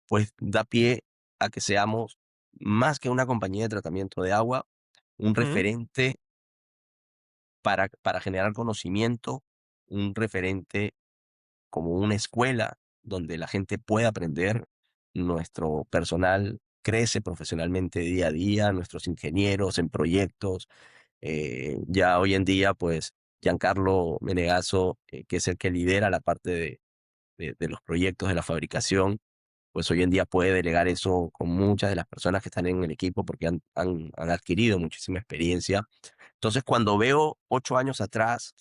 Speaker 2: pues da pie a que seamos más que una compañía de tratamiento de agua, un
Speaker 1: Mm.
Speaker 2: referente para generar conocimiento, un referente como una escuela donde la gente puede aprender, nuestro personal crece profesionalmente día a día, nuestros ingenieros en proyectos. Ya hoy en día, pues, Giancarlo Menegaso, que es el que lidera la parte de los proyectos de la fabricación, pues hoy en día puede delegar eso con muchas de las personas que están en el equipo porque han adquirido muchísima experiencia. Entonces, cuando veo 8 años atrás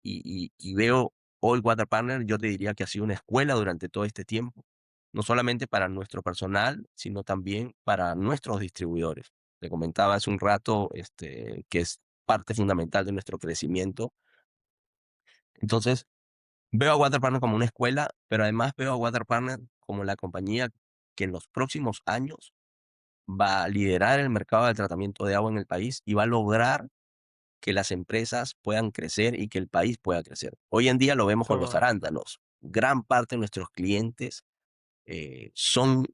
Speaker 2: y veo hoy Water Partner, yo te diría que ha sido una escuela durante todo este tiempo, no solamente para nuestro personal, sino también para nuestros distribuidores. Te comentaba hace un rato que es parte fundamental de nuestro crecimiento. Entonces, veo a Water Partner como una escuela, pero además veo a Water Partner como la compañía que en los próximos años va a liderar el mercado de tratamiento de agua en el país y va a lograr que las empresas puedan crecer y que el país pueda crecer. Hoy en día lo vemos con los
Speaker 1: Toma.
Speaker 2: arándanos. Gran parte de nuestros clientes son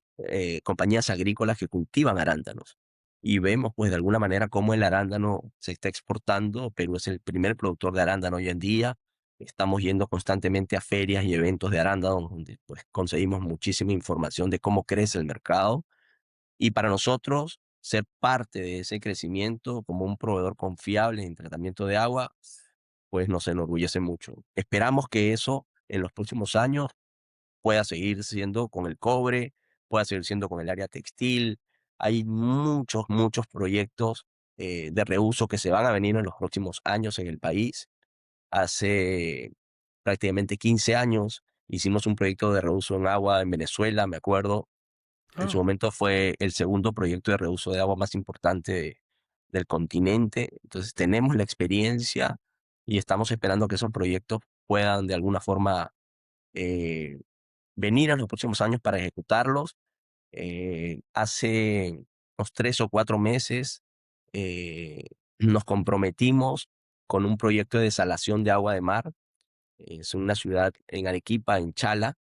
Speaker 2: compañías agrícolas que cultivan arándanos. Y vemos, pues, de alguna manera cómo el arándano se está exportando. Perú es el primer productor de arándano hoy en día. Estamos yendo constantemente a ferias y eventos de arándano donde, pues, conseguimos muchísima información de cómo crece el mercado. Y para nosotros, ser parte de ese crecimiento como un proveedor confiable en tratamiento de agua, pues nos enorgullece mucho. Esperamos que eso en los próximos años pueda seguir siendo con el cobre, pueda seguir siendo con el área textil. Hay muchos, muchos proyectos de reuso que se van a venir en los próximos años en el país. Hace prácticamente 15 años hicimos un proyecto de reuso en agua en Venezuela, me acuerdo. En su
Speaker 1: Ah,
Speaker 2: momento fue el segundo proyecto de reuso de agua más importante del continente. Entonces tenemos la experiencia y estamos esperando que esos proyectos puedan de alguna forma eh, venir en los próximos años para ejecutarlos. Hace unos 3 o 4 meses eh, nos comprometimos con un proyecto de desalación de agua de mar. Es una ciudad en Arequipa, en Chala.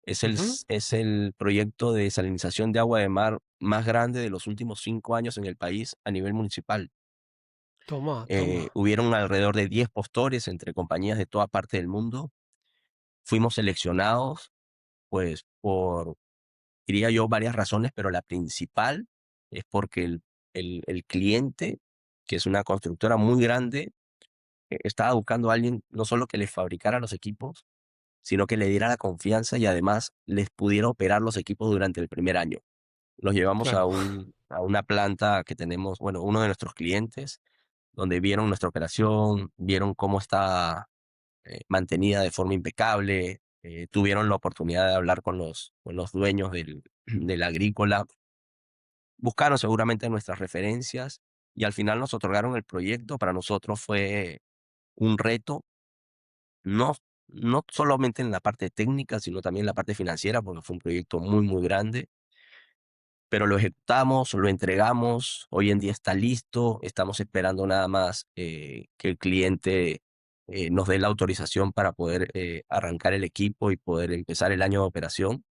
Speaker 1: Ujú.
Speaker 2: Es el proyecto de desalinización de agua de mar más grande de los últimos 5 años en el país a nivel municipal.
Speaker 1: Toma, toma.
Speaker 2: Hubieron alrededor de 10 postores entre compañías de toda parte del mundo. Fuimos seleccionados, pues, diría yo, varias razones, pero la principal es porque el cliente, que es una constructora muy grande, estaba buscando a alguien no solo que les fabricara los equipos, sino que le diera la confianza y además les pudiera operar los equipos durante el primer año. Los llevamos
Speaker 1: Claro,
Speaker 2: a una planta que tenemos, bueno, uno de nuestros clientes, donde vieron nuestra operación, vieron cómo está mantenida de forma impecable, tuvieron la oportunidad de hablar con los dueños del agrícola, buscaron seguramente nuestras referencias y al final nos otorgaron el proyecto. Para nosotros fue un reto, no, no solamente en la parte técnica, sino también en la parte financiera, porque fue un proyecto muy, muy grande, pero lo ejecutamos, lo entregamos, hoy en día está listo, estamos esperando nada más que el cliente nos dé la autorización para poder arrancar el equipo y poder empezar el año de operación.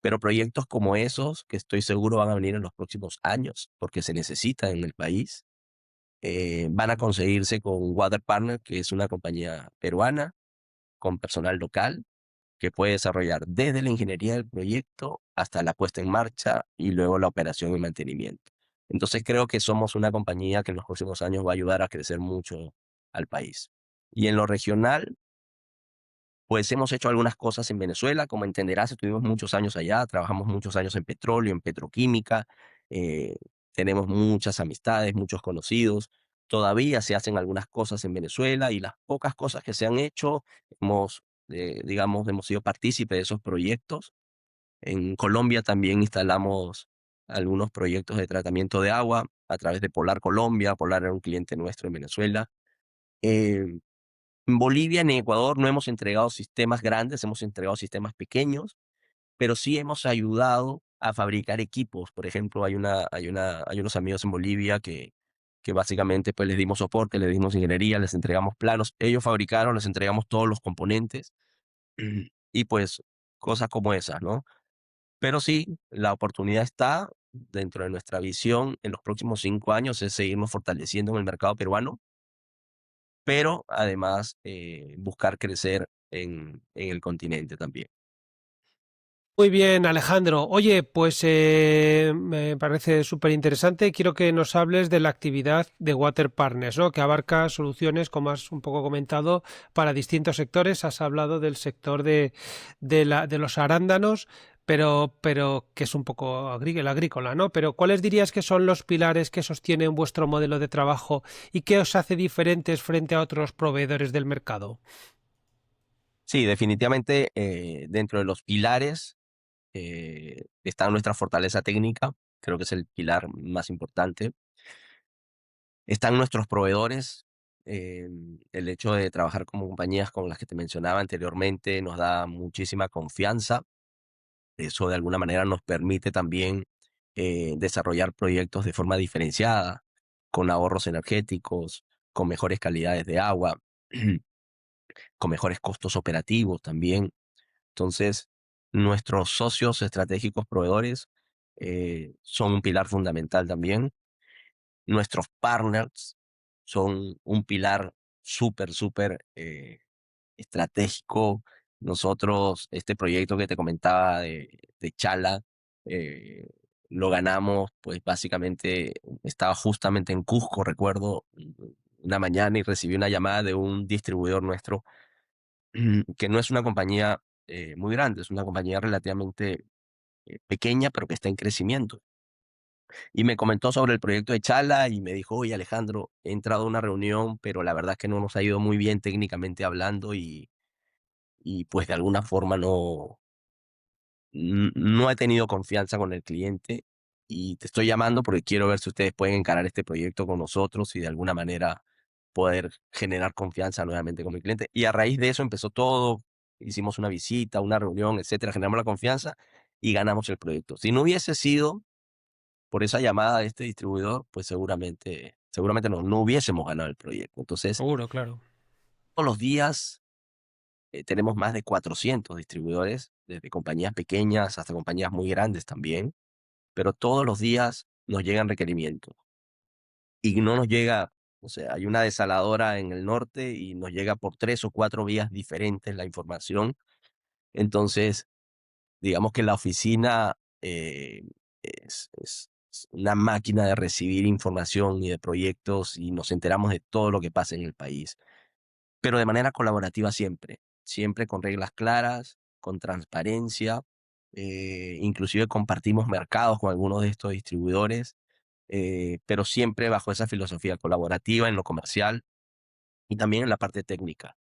Speaker 2: Pero proyectos como esos, que estoy seguro van a venir en los próximos años, porque se necesita en el país, van a conseguirse con Water Partner, que es una compañía peruana con personal local que puede desarrollar desde la ingeniería del proyecto hasta la puesta en marcha y luego la operación y mantenimiento. Entonces creo que somos una compañía que en los próximos años va a ayudar a crecer mucho al país. Y en lo regional, pues hemos hecho algunas cosas en Venezuela, como entenderás, estuvimos muchos años allá, trabajamos muchos años en petróleo, en petroquímica, eh, tenemos muchas amistades, muchos conocidos. Todavía se hacen algunas cosas en Venezuela y las pocas cosas que se han hecho, digamos, hemos sido partícipes de esos proyectos. En Colombia también instalamos algunos proyectos de tratamiento de agua a través de Polar Colombia. Polar era un cliente nuestro en Venezuela. Eh, en Bolivia, en Ecuador, no hemos entregado sistemas grandes, hemos entregado sistemas pequeños, pero sí hemos ayudado a fabricar equipos. Por ejemplo, hay unos amigos en Bolivia que básicamente pues les dimos soporte, les dimos ingeniería, les entregamos planos. Ellos fabricaron, les entregamos todos los componentes y pues cosas como esas, ¿no? Pero sí, la oportunidad está dentro de nuestra visión en los próximos 5 años es seguirnos fortaleciendo en el mercado peruano, pero además buscar crecer en el continente también.
Speaker 1: muy bien, Alejandro. Oye, pues me parece súper interesante. Quiero que nos hables de la actividad de Water Partners, ¿no? Que abarca soluciones, como has un poco comentado, para distintos sectores. Has hablado del sector de los arándanos, pero que es un poco el agrícola, ¿no? Pero ¿cuáles dirías que son los pilares que sostienen vuestro modelo de trabajo y qué os hace diferentes frente a otros proveedores del mercado?
Speaker 2: Sí, definitivamente dentro de los pilares está nuestra fortaleza técnica, creo que es el pilar más importante. Están nuestros proveedores. El hecho de trabajar como compañías con las que te mencionaba anteriormente nos da muchísima confianza. Eso de alguna manera nos permite también desarrollar proyectos de forma diferenciada, con ahorros energéticos, con mejores calidades de agua, con mejores costos operativos también. Entonces, nuestros socios estratégicos proveedores son un pilar fundamental también. Nuestros partners son un pilar súper, súper estratégico. Nosotros, este proyecto que te comentaba de Chala, eh, lo ganamos, pues básicamente estaba justamente en Cusco, recuerdo, una mañana y recibí una llamada de un distribuidor nuestro, que no es una compañía muy grande, es una compañía relativamente pequeña, pero que está en crecimiento. Y me comentó sobre el proyecto de Chala y me dijo, oye Alejandro, he entrado a una reunión, pero la verdad es que no nos ha ido muy bien técnicamente hablando y pues de alguna forma no he tenido confianza con el cliente. y te estoy llamando porque quiero ver si ustedes pueden encarar este proyecto con nosotros y de alguna manera poder generar confianza nuevamente con mi cliente. Y a raíz de eso empezó todo, hicimos una visita, una reunión, etcétera, generamos la confianza y ganamos el proyecto. Si no hubiese sido por esa llamada de este distribuidor, pues seguramente no hubiésemos ganado el proyecto. Entonces,
Speaker 1: Seguro, claro.
Speaker 2: todos los días tenemos más de 400 distribuidores, desde compañías pequeñas hasta compañías muy grandes también, pero todos los días nos llegan requerimientos y no nos llega, o sea, hay una desaladora en el norte y nos llega por 3 o 4 vías diferentes la información. Entonces, digamos que la oficina es una máquina de recibir información y de proyectos y nos enteramos de todo lo que pasa en el país, pero de manera colaborativa siempre, siempre con reglas claras, con transparencia, inclusive compartimos mercados con algunos de estos distribuidores, pero siempre bajo esa filosofía colaborativa en lo comercial y también en la parte técnica.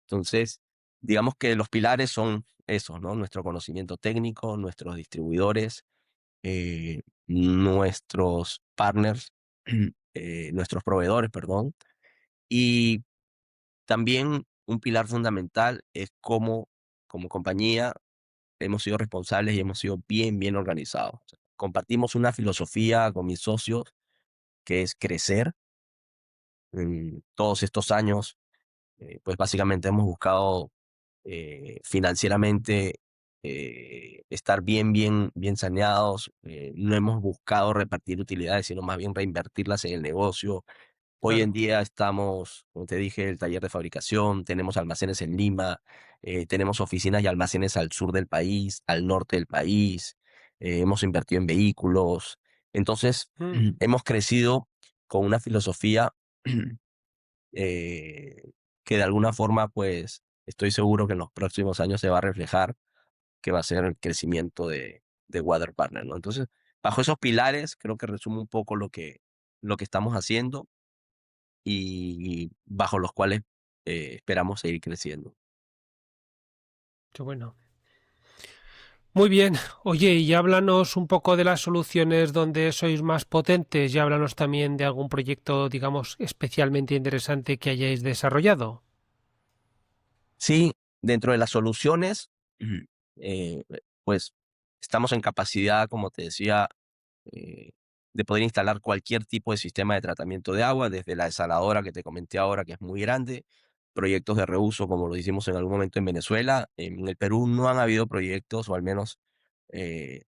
Speaker 2: Entonces, digamos que los pilares son esos, ¿no? Nuestro conocimiento técnico, nuestros distribuidores, nuestros partners, nuestros proveedores, perdón, y también un pilar fundamental es cómo, como compañía, hemos sido responsables y hemos sido bien organizados. O sea, compartimos una filosofía con mis socios que es crecer. En todos estos años, pues básicamente hemos buscado financieramente estar bien saneados. No hemos buscado repartir utilidades, sino más bien reinvertirlas en el negocio. Hoy en
Speaker 1: Claro.
Speaker 2: día estamos, como te dije, el taller de fabricación, tenemos almacenes en Lima, tenemos oficinas y almacenes al sur del país, al norte del país, hemos invertido en vehículos. Entonces,
Speaker 1: Mm,
Speaker 2: hemos crecido con una filosofía eh, que de alguna forma, pues, estoy seguro que en los próximos años se va a reflejar, que va a ser el crecimiento de Water Partner, ¿no? Entonces, bajo esos pilares, creo que resume un poco lo que estamos haciendo y bajo los cuales esperamos seguir creciendo.
Speaker 1: qué bueno. Muy bien. Oye, y háblanos un poco de las soluciones donde sois más potentes y háblanos también de algún proyecto, digamos, especialmente interesante que hayáis desarrollado.
Speaker 2: Sí, dentro de las soluciones, ujú, eh, pues estamos en capacidad, como te decía, eh, de poder instalar cualquier tipo de sistema de tratamiento de agua, desde la desaladora que te comenté ahora, que es muy grande, proyectos de reuso, como lo hicimos en algún momento en Venezuela. En el Perú no han habido proyectos, o al menos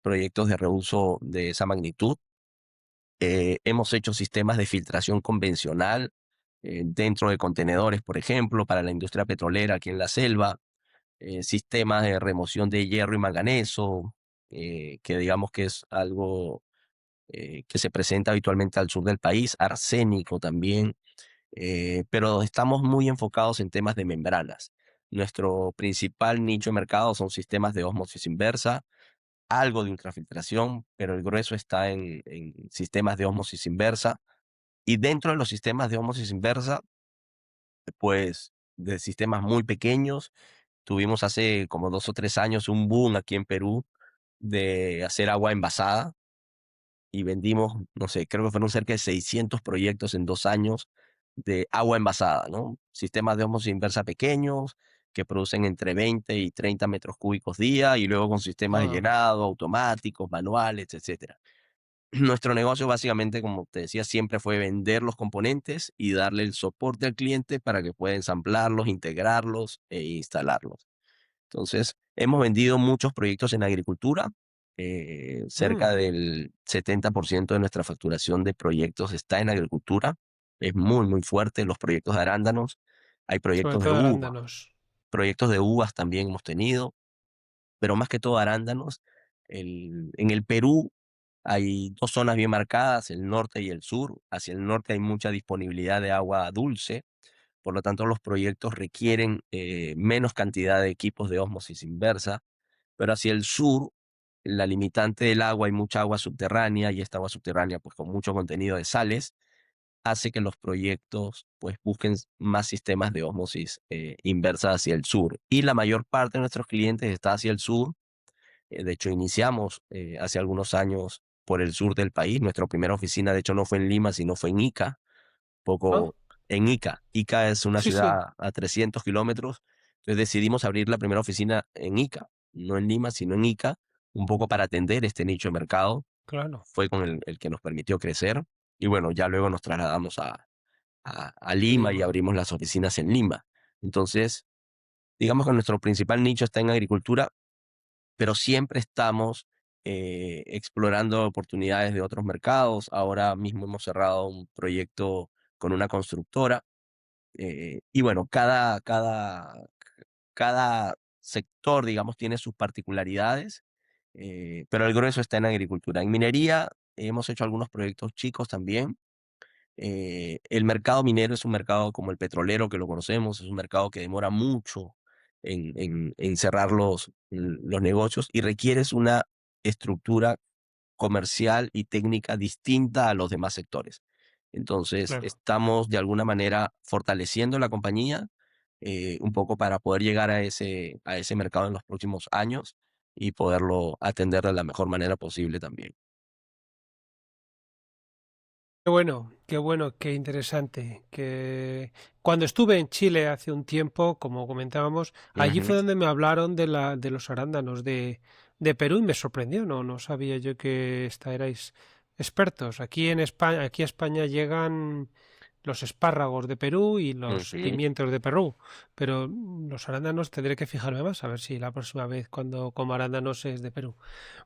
Speaker 2: proyectos de reuso de esa magnitud. Hemos hecho sistemas de filtración convencional dentro de contenedores, por ejemplo, para la industria petrolera aquí en la selva, sistemas de remoción de hierro y manganeso, que digamos que es algo que se presenta habitualmente al sur del país, arsénico también, pero estamos muy enfocados en temas de membranas. Nuestro principal nicho de mercado son sistemas de ósmosis inversa, algo de ultrafiltración, pero el grueso está en sistemas de ósmosis inversa. Y dentro de los sistemas de ósmosis inversa, pues de sistemas muy pequeños, tuvimos hace como 2 o 3 años un boom aquí en Perú de hacer agua envasada y vendimos, no sé, creo que fueron cerca de 600 proyectos en 2 años de agua envasada, ¿no? Sistemas de ósmosis inversa pequeños que producen entre 20 y 30 metros cúbicos día y luego con sistemas de
Speaker 1: Ah,
Speaker 2: llenado automáticos, manuales, etcétera. Nuestro negocio básicamente, como te decía, siempre fue vender los componentes y darle el soporte al cliente para que pueda ensamblarlos, integrarlos e instalarlos. Entonces, hemos vendido muchos proyectos en agricultura. Cerca
Speaker 1: mm,
Speaker 2: del 70% de nuestra facturación de proyectos está en agricultura. Es muy fuerte los proyectos de arándanos. Hay
Speaker 1: sobre
Speaker 2: proyectos de
Speaker 1: todo
Speaker 2: uva.
Speaker 1: arándanos.
Speaker 2: Proyectos de uvas también hemos tenido, pero más que todo arándanos. En el Perú hay dos zonas bien marcadas, el norte y el sur. Hacia el norte hay mucha disponibilidad de agua dulce, por lo tanto los proyectos requieren menos cantidad de equipos de ósmosis inversa, pero hacia el sur, la limitante del agua, hay mucha agua subterránea y esta agua subterránea, pues con mucho contenido de sales, hace que los proyectos pues busquen más sistemas de ósmosis inversa hacia el sur. Y la mayor parte de nuestros clientes está hacia el sur. De hecho, iniciamos hace algunos años por el sur del país. Nuestra primera oficina, de hecho, no fue en Lima, sino fue en Ica,
Speaker 1: Ah,
Speaker 2: poco en Ica. Ica es una
Speaker 1: sí, sí,
Speaker 2: ciudad a 300 kilómetros, entonces decidimos abrir la primera oficina en Ica, no en Lima, sino en Ica, un poco para atender este nicho de mercado.
Speaker 1: claro.
Speaker 2: Fue con el que nos permitió crecer. Y bueno, ya luego nos trasladamos a Lima y
Speaker 1: Lima.
Speaker 2: abrimos las oficinas en Lima. Entonces, digamos que nuestro principal nicho está en agricultura, pero siempre estamos explorando oportunidades de otros mercados. Ahora mismo hemos cerrado un proyecto con una constructora. Y bueno, cada sector, digamos, tiene sus particularidades, pero el grueso está en agricultura. En minería hemos hecho algunos proyectos chicos también. El mercado minero es un mercado como el petrolero que lo conocemos, es un mercado que demora mucho en cerrar los negocios y requieres una estructura comercial y técnica distinta a los demás sectores. Entonces,
Speaker 1: Claro.
Speaker 2: estamos de alguna manera fortaleciendo la compañía un poco para poder llegar a ese mercado en los próximos años y poderlo atender de la mejor manera posible también.
Speaker 1: Qué bueno, qué interesante. Que cuando estuve en Chile hace un tiempo, como comentábamos, allí
Speaker 2: Ujú.
Speaker 1: fue donde me hablaron de los arándanos de Perú y me sorprendió. No sabía yo que erais expertos. Aquí en España, aquí a España llegan los espárragos de Perú y los
Speaker 2: Ujú.
Speaker 1: pimientos de Perú, pero los arándanos tendré que fijarme más a ver si la próxima vez cuando como arándanos es de Perú.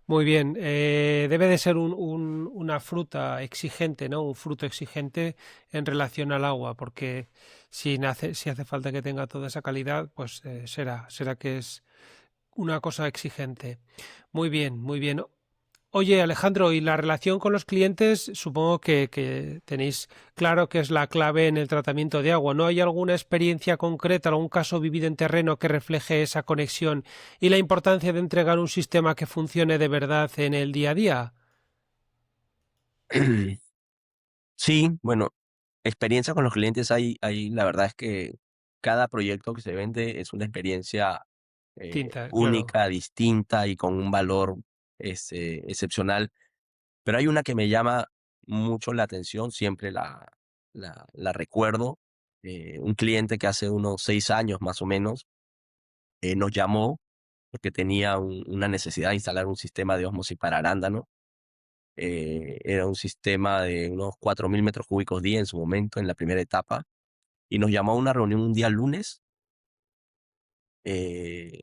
Speaker 1: Muy bien, debe de ser una fruta exigente, ¿no? Un fruto exigente en relación al agua, porque si hace falta que tenga toda esa calidad, pues será que es una cosa exigente. Muy bien, muy bien. Oye, Alejandro, y la relación con los clientes, supongo que tenéis claro que es la clave en el tratamiento de agua. ¿No hay alguna experiencia concreta, algún caso vivido en terreno que refleje esa conexión y la importancia de entregar un sistema que funcione de verdad en el día a día?
Speaker 2: Sí, bueno, experiencia con los clientes la verdad es que cada proyecto que se vende es una experiencia
Speaker 1: Tinta, claro.
Speaker 2: única, distinta y con un valor excepcional. Pero hay una que me llama mucho la atención, siempre la recuerdo. Un cliente que hace unos 6 años más o menos nos llamó porque tenía una necesidad de instalar un sistema de ósmosis para arándano. Era un sistema de unos 4.000 metros cúbicos día en su momento, en la primera etapa, y nos llamó a una reunión un día lunes. eh,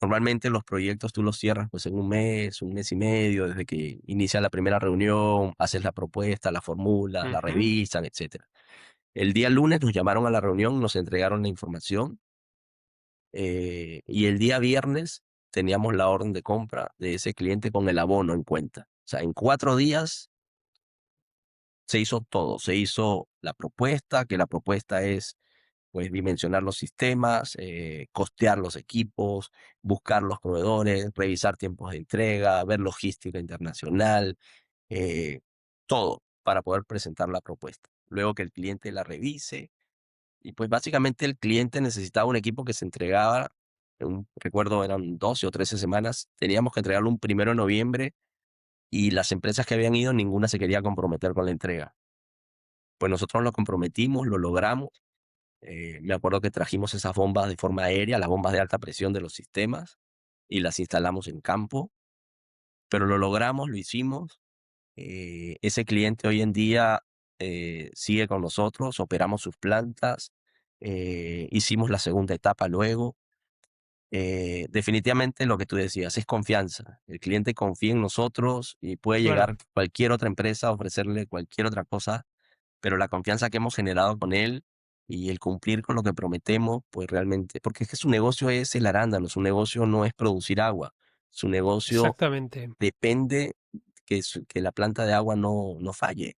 Speaker 2: Normalmente los proyectos tú los cierras pues en un mes y medio, desde que inicia la primera reunión, haces la propuesta, la formulas, la
Speaker 1: Ujú.
Speaker 2: revisan, etcétera. El día lunes nos llamaron a la reunión, nos entregaron la información, y el día viernes teníamos la orden de compra de ese cliente con el abono en cuenta. O sea, en 4 días se hizo todo. Se hizo la propuesta, que la propuesta es pues dimensionar los sistemas, costear los equipos, buscar los proveedores, revisar tiempos de entrega, ver logística internacional, eh, todo para poder presentar la propuesta. Luego que el cliente la revise y pues básicamente el cliente necesitaba un equipo que se entregaba, recuerdo eran 12 o 13 semanas, teníamos que entregarlo un 1 de noviembre y las empresas que habían ido ninguna se quería comprometer con la entrega. Pues nosotros lo comprometimos, lo logramos. Me acuerdo que trajimos esas bombas de forma aérea, las bombas de alta presión de los sistemas, y las instalamos en campo, pero lo logramos, lo hicimos. Ese cliente hoy en día sigue con nosotros, operamos sus plantas, hicimos la segunda etapa luego. Definitivamente lo que tú decías es confianza. El cliente confía en nosotros y puede
Speaker 1: Claro,
Speaker 2: llegar cualquier otra empresa a ofrecerle cualquier otra cosa, pero la confianza que hemos generado con él y el cumplir con lo que prometemos, pues realmente, porque es que su negocio es el arándano, su negocio no es producir agua, su negocio
Speaker 1: exactamente.
Speaker 2: depende que la planta de agua no falle.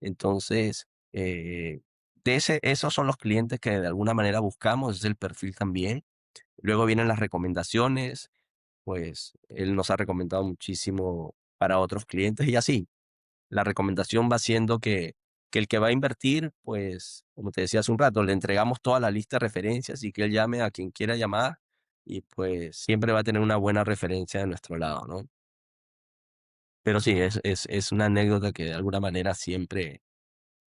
Speaker 2: Entonces, esos son los clientes que de alguna manera buscamos, es el perfil también. Luego vienen las recomendaciones, pues él nos ha recomendado muchísimo para otros clientes y así la recomendación va siendo que el que va a invertir, pues, como te decía hace un rato, le entregamos toda la lista de referencias y que él llame a quien quiera llamar y pues siempre va a tener una buena referencia de nuestro lado, ¿no? Pero sí, es una anécdota que de alguna manera siempre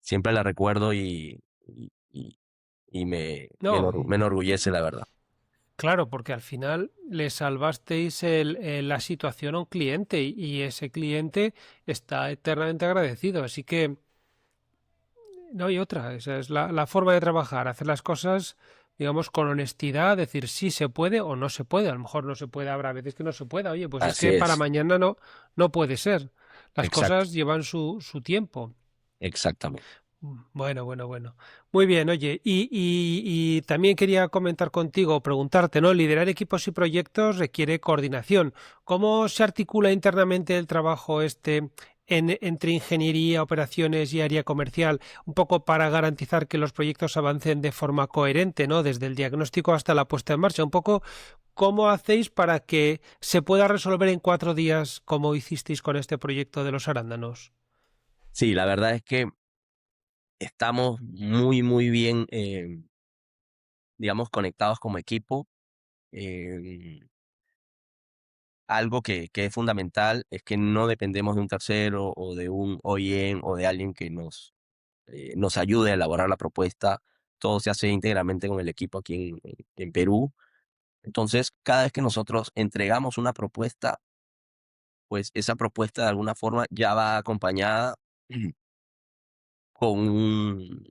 Speaker 2: la recuerdo y
Speaker 1: No,
Speaker 2: me enorgullece, la verdad.
Speaker 1: claro, porque al final le salvasteis la situación a un cliente y ese cliente está eternamente agradecido. Así que no hay otra, esa es la forma de trabajar, hacer las cosas, digamos, con honestidad, decir si se puede o no se puede. A lo mejor no se puede, habrá veces que no se pueda. Oye, pues es
Speaker 2: Así
Speaker 1: que para
Speaker 2: es,
Speaker 1: mañana no puede ser. Las
Speaker 2: exacto,
Speaker 1: cosas llevan su tiempo.
Speaker 2: exactamente.
Speaker 1: Bueno, bueno, bueno. Muy bien, oye, y también quería comentar contigo, preguntarte, ¿no? Liderar equipos y proyectos requiere coordinación. ¿Cómo se articula internamente el trabajo entre ingeniería, operaciones y área comercial? Un poco para garantizar que los proyectos avancen de forma coherente, ¿no? Desde el diagnóstico hasta la puesta en marcha. Un poco, ¿cómo hacéis para que se pueda resolver en 4 días como hicisteis con este proyecto de los arándanos?
Speaker 2: Sí, la verdad es que estamos muy, muy bien, digamos, conectados como equipo. Em, Algo que es fundamental es que no dependemos de un tercero o de un OEM o de alguien que nos ayude a elaborar la propuesta. Todo se hace íntegramente con el equipo aquí en Perú. Entonces, cada vez que nosotros entregamos una propuesta, pues esa propuesta de alguna forma ya va acompañada con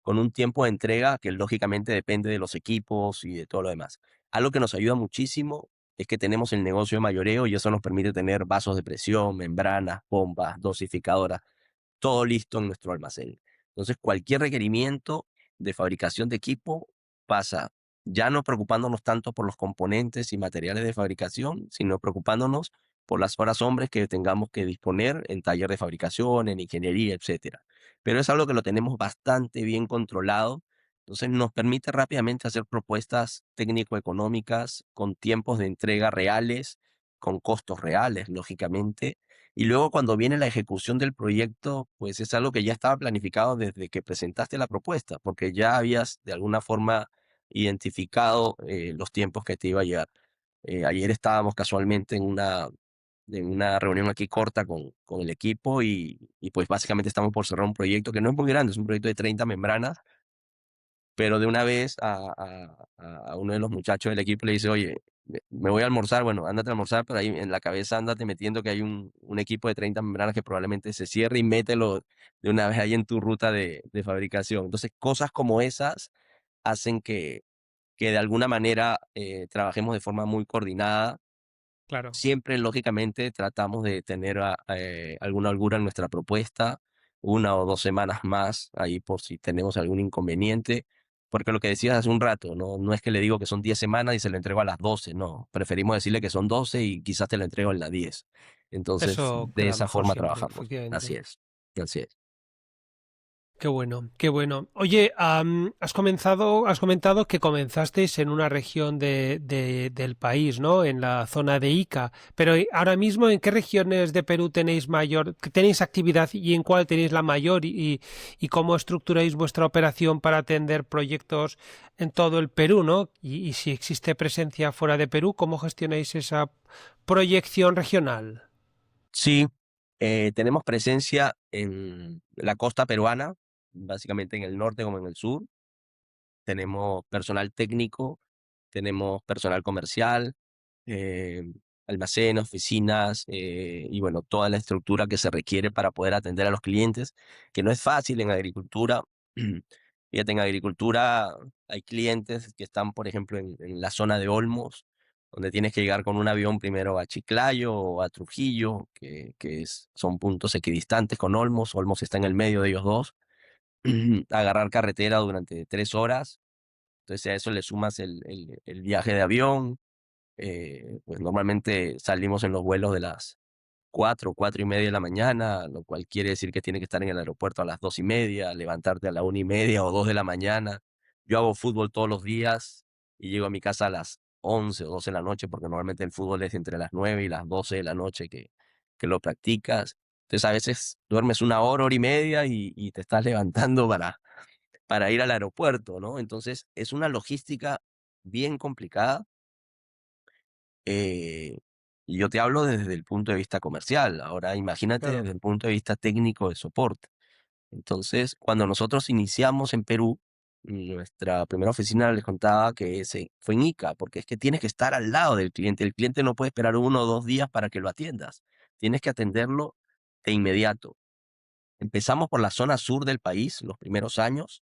Speaker 2: con un tiempo de entrega que lógicamente depende de los equipos y de todo lo demás. Algo que nos ayuda muchísimo es que tenemos el negocio de mayoreo y eso nos permite tener vasos de presión, membranas, bombas, dosificadoras, todo listo en nuestro almacén. Entonces, cualquier requerimiento de fabricación de equipo pasa ya no preocupándonos tanto por los componentes y materiales de fabricación, sino preocupándonos por las horas hombres que tengamos que disponer en taller de fabricación, en ingeniería, etcétera. Pero es algo que lo tenemos bastante bien controlado, entonces nos permite rápidamente hacer propuestas técnico-económicas con tiempos de entrega reales, con costos reales, lógicamente, y luego cuando viene la ejecución del proyecto, pues es algo que ya estaba planificado desde que presentaste la propuesta, porque ya habías de alguna forma identificado los tiempos que te iba a llevar. Ayer estábamos casualmente en una reunión aquí corta con el equipo y pues básicamente estamos por cerrar un proyecto que no es muy grande, es un proyecto de 30 membranas, pero de una vez a uno de los muchachos del equipo le dice, oye, me voy a almorzar, bueno, ándate a almorzar, pero ahí en la cabeza ándate metiendo que hay un equipo de 30 membranas que probablemente se cierre y mételo de una vez ahí en tu ruta de fabricación. Entonces, cosas como esas hacen que de alguna manera trabajemos de forma muy coordinada.
Speaker 1: Claro.
Speaker 2: Siempre, lógicamente, tratamos de tener alguna holgura en nuestra propuesta, 1 o 2 semanas más ahí por si tenemos algún inconveniente, porque lo que decías hace un rato, no es que le digo que son 10 semanas y se lo entrego a las 12, no, preferimos decirle que son 12 y quizás te lo entrego en las 10. Entonces,
Speaker 1: Eso
Speaker 2: de
Speaker 1: queda
Speaker 2: esa
Speaker 1: mejor
Speaker 2: forma
Speaker 1: siempre,
Speaker 2: trabajamos. Así
Speaker 1: efectivamente.
Speaker 2: es, así es.
Speaker 1: Qué bueno, qué bueno. Oye, has comentado que comenzasteis en una región del país, ¿no? En la zona de Ica. Pero ahora mismo, ¿en qué regiones de Perú tenéis actividad y en cuál tenéis la mayor y cómo estructuráis vuestra operación para atender proyectos en todo el Perú, ¿no? Y si existe presencia fuera de Perú, ¿cómo gestionáis esa proyección regional?
Speaker 2: Sí, tenemos presencia en la costa peruana, básicamente en el norte como en el sur. Tenemos personal técnico, tenemos personal comercial, eh, almacén, oficinas y bueno, toda la estructura que se requiere para poder atender a los clientes, que no es fácil en agricultura. Fíjate, en agricultura hay clientes que están, por ejemplo, en la zona de Olmos, donde tienes que llegar con un avión primero a Chiclayo o a Trujillo, son puntos equidistantes con Olmos. Olmos está en el medio de ellos dos. Agarrar carretera durante 3 horas, entonces a eso le sumas el viaje de avión, pues normalmente salimos en los vuelos de las 4, 4:30 de la mañana, lo cual quiere decir que tiene que estar en el aeropuerto a las 2:30, levantarte a la 1:30 o 2 de la mañana. Yo hago fútbol todos los días y llego a mi casa a las 11 o 12 de la noche, porque normalmente el fútbol es entre las 9 y las 12 de la noche que lo practicas. Entonces a veces duermes 1 hora, 1:30 y te estás levantando para ir al aeropuerto, ¿no? Entonces, es una logística bien complicada. eh, Y yo te hablo desde el punto de vista comercial. Ahora imagínate
Speaker 1: Claro.
Speaker 2: desde el punto de vista técnico de soporte. Entonces, cuando nosotros iniciamos en Perú, nuestra primera oficina les contaba que fue en Ica, porque es que tienes que estar al lado del cliente. El cliente no puede esperar 1 o 2 días para que lo atiendas. Tienes que atenderlo de inmediato. Empezamos por la zona sur del país los primeros años.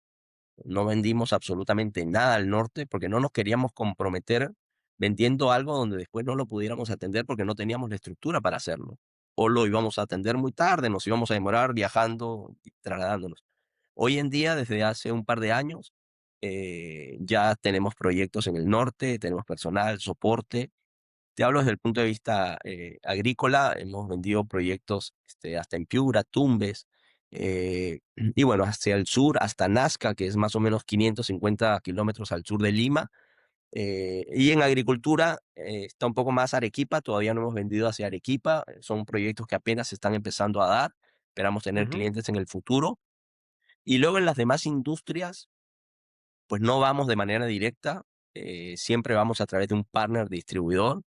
Speaker 2: No vendimos absolutamente nada al norte porque no nos queríamos comprometer vendiendo algo donde después no lo pudiéramos atender porque no teníamos la estructura para hacerlo. O lo íbamos a atender muy tarde, nos íbamos a demorar viajando y trasladándonos. Hoy en día, desde hace un par de años, ya tenemos proyectos en el norte, tenemos personal, soporte. Te hablo desde el punto de vista agrícola, hemos vendido proyectos hasta en Piura, Tumbes, y bueno, hacia el sur, hasta Nazca, que es más o menos 550 kilómetros al sur de Lima. Y en agricultura está un poco más Arequipa, todavía no hemos vendido hacia Arequipa, son proyectos que apenas se están empezando a dar, esperamos tener
Speaker 1: Ujú,
Speaker 2: clientes en el futuro. Y luego en las demás industrias, pues no vamos de manera directa, siempre vamos a través de un partner distribuidor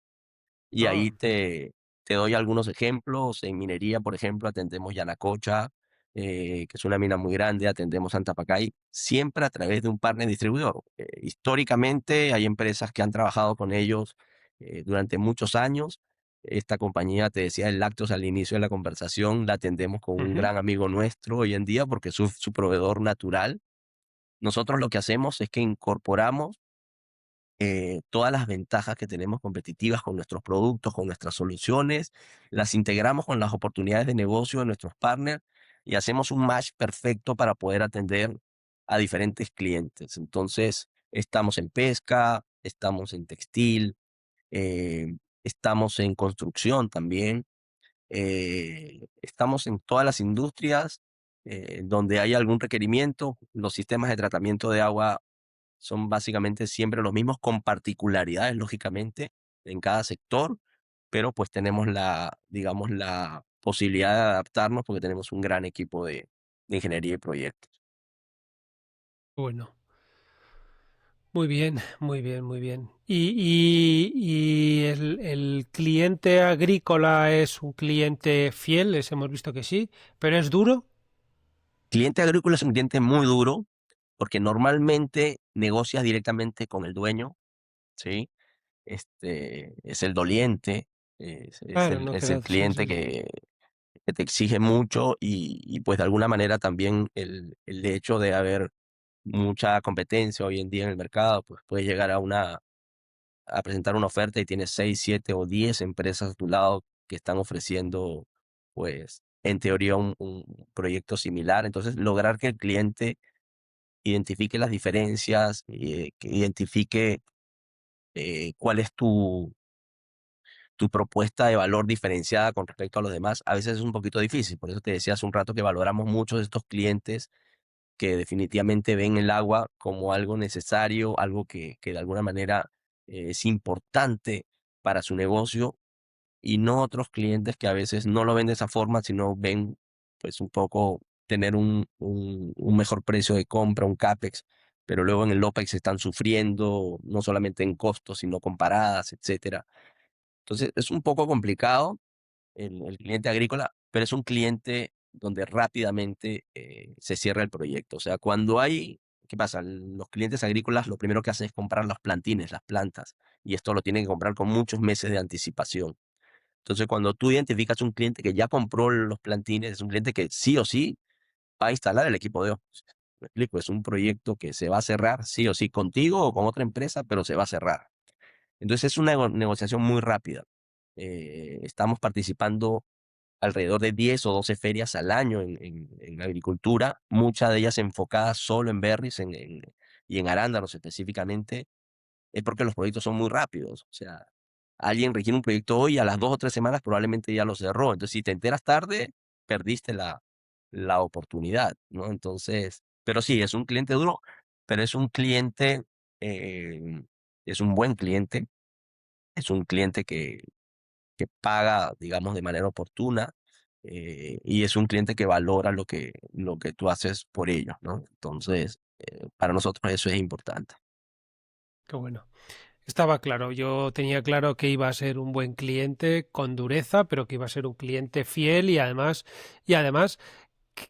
Speaker 2: y ahí
Speaker 1: ah,
Speaker 2: te doy algunos ejemplos. En minería, por ejemplo, atendemos Yanacocha, que es una mina muy grande, atendemos Antapacay, siempre a través de un partner distribuidor. Históricamente hay empresas que han trabajado con ellos durante muchos años. Esta compañía, te decía el Lácteos al inicio de la conversación, la atendemos con un
Speaker 1: ujú,
Speaker 2: gran amigo nuestro hoy en día porque es su proveedor natural. Nosotros lo que hacemos es que incorporamos todas las ventajas que tenemos competitivas con nuestros productos, con nuestras soluciones, las integramos con las oportunidades de negocio de nuestros partners y hacemos un match perfecto para poder atender a diferentes clientes. Entonces, estamos en pesca, estamos en textil, estamos en construcción también, estamos en todas las industrias donde hay algún requerimiento. Los sistemas de tratamiento de agua son básicamente siempre los mismos, con particularidades, lógicamente, en cada sector, pero pues tenemos digamos, la posibilidad de adaptarnos porque tenemos un gran equipo de ingeniería y proyectos.
Speaker 1: bueno. Muy bien, muy bien, muy bien. ¿Y el cliente agrícola es un cliente fiel? Hemos visto que sí, pero es duro.
Speaker 2: Cliente agrícola es un cliente muy duro porque normalmente negocias directamente con el dueño, ¿sí? Es el doliente,
Speaker 1: Claro, no
Speaker 2: es el
Speaker 1: queda. Sí,
Speaker 2: cliente
Speaker 1: sí, sí.
Speaker 2: que te exige mucho y pues de alguna manera también el hecho de haber mucha competencia hoy en día en el mercado, pues puedes llegar a presentar una oferta y tienes 6, 7 o 10 empresas a tu lado que están ofreciendo, pues, en teoría un proyecto similar. Entonces, lograr que el cliente identifique las diferencias, que identifique cuál es tu propuesta de valor diferenciada con respecto a los demás, a veces es un poquito difícil. Por eso te decía hace un rato que valoramos mucho de estos clientes que definitivamente ven el agua como algo necesario, algo que de alguna manera es importante para su negocio y no otros clientes que a veces no lo ven de esa forma, sino ven pues un poco tener un mejor precio de compra, un CAPEX, pero luego en el OPEX están sufriendo no solamente en costos, sino con paradas, etcétera. Entonces es un poco complicado el cliente agrícola, pero es un cliente donde rápidamente se cierra el proyecto. O sea, ¿qué pasa? Los clientes agrícolas lo primero que hacen es comprar los plantines, las plantas, y esto lo tienen que comprar con muchos meses de anticipación. Entonces, cuando tú identificas un cliente que ya compró los plantines, es un cliente que sí o sí va a instalar el equipo de ojos. Me explico, es un proyecto que se va a cerrar sí o sí contigo o con otra empresa, pero se va a cerrar. Entonces, es una negociación muy rápida. Estamos participando alrededor de 10 o 12 ferias al año en agricultura, muchas de ellas enfocadas solo en berries y en arándanos específicamente, es porque los proyectos son muy rápidos. O sea, alguien requiere un proyecto hoy, a las 2 o 3 semanas probablemente ya lo cerró. Entonces, si te enteras tarde, perdiste la oportunidad, ¿no? Entonces, pero sí, es un cliente duro, pero es un cliente, eh, es un buen cliente, es un cliente que paga, digamos, de manera oportuna, y es un cliente que valora lo que tú haces por ellos, ¿no? Entonces, para nosotros eso es importante.
Speaker 1: Qué bueno. Estaba claro, yo tenía claro que iba a ser un buen cliente con dureza, pero que iba a ser un cliente fiel y además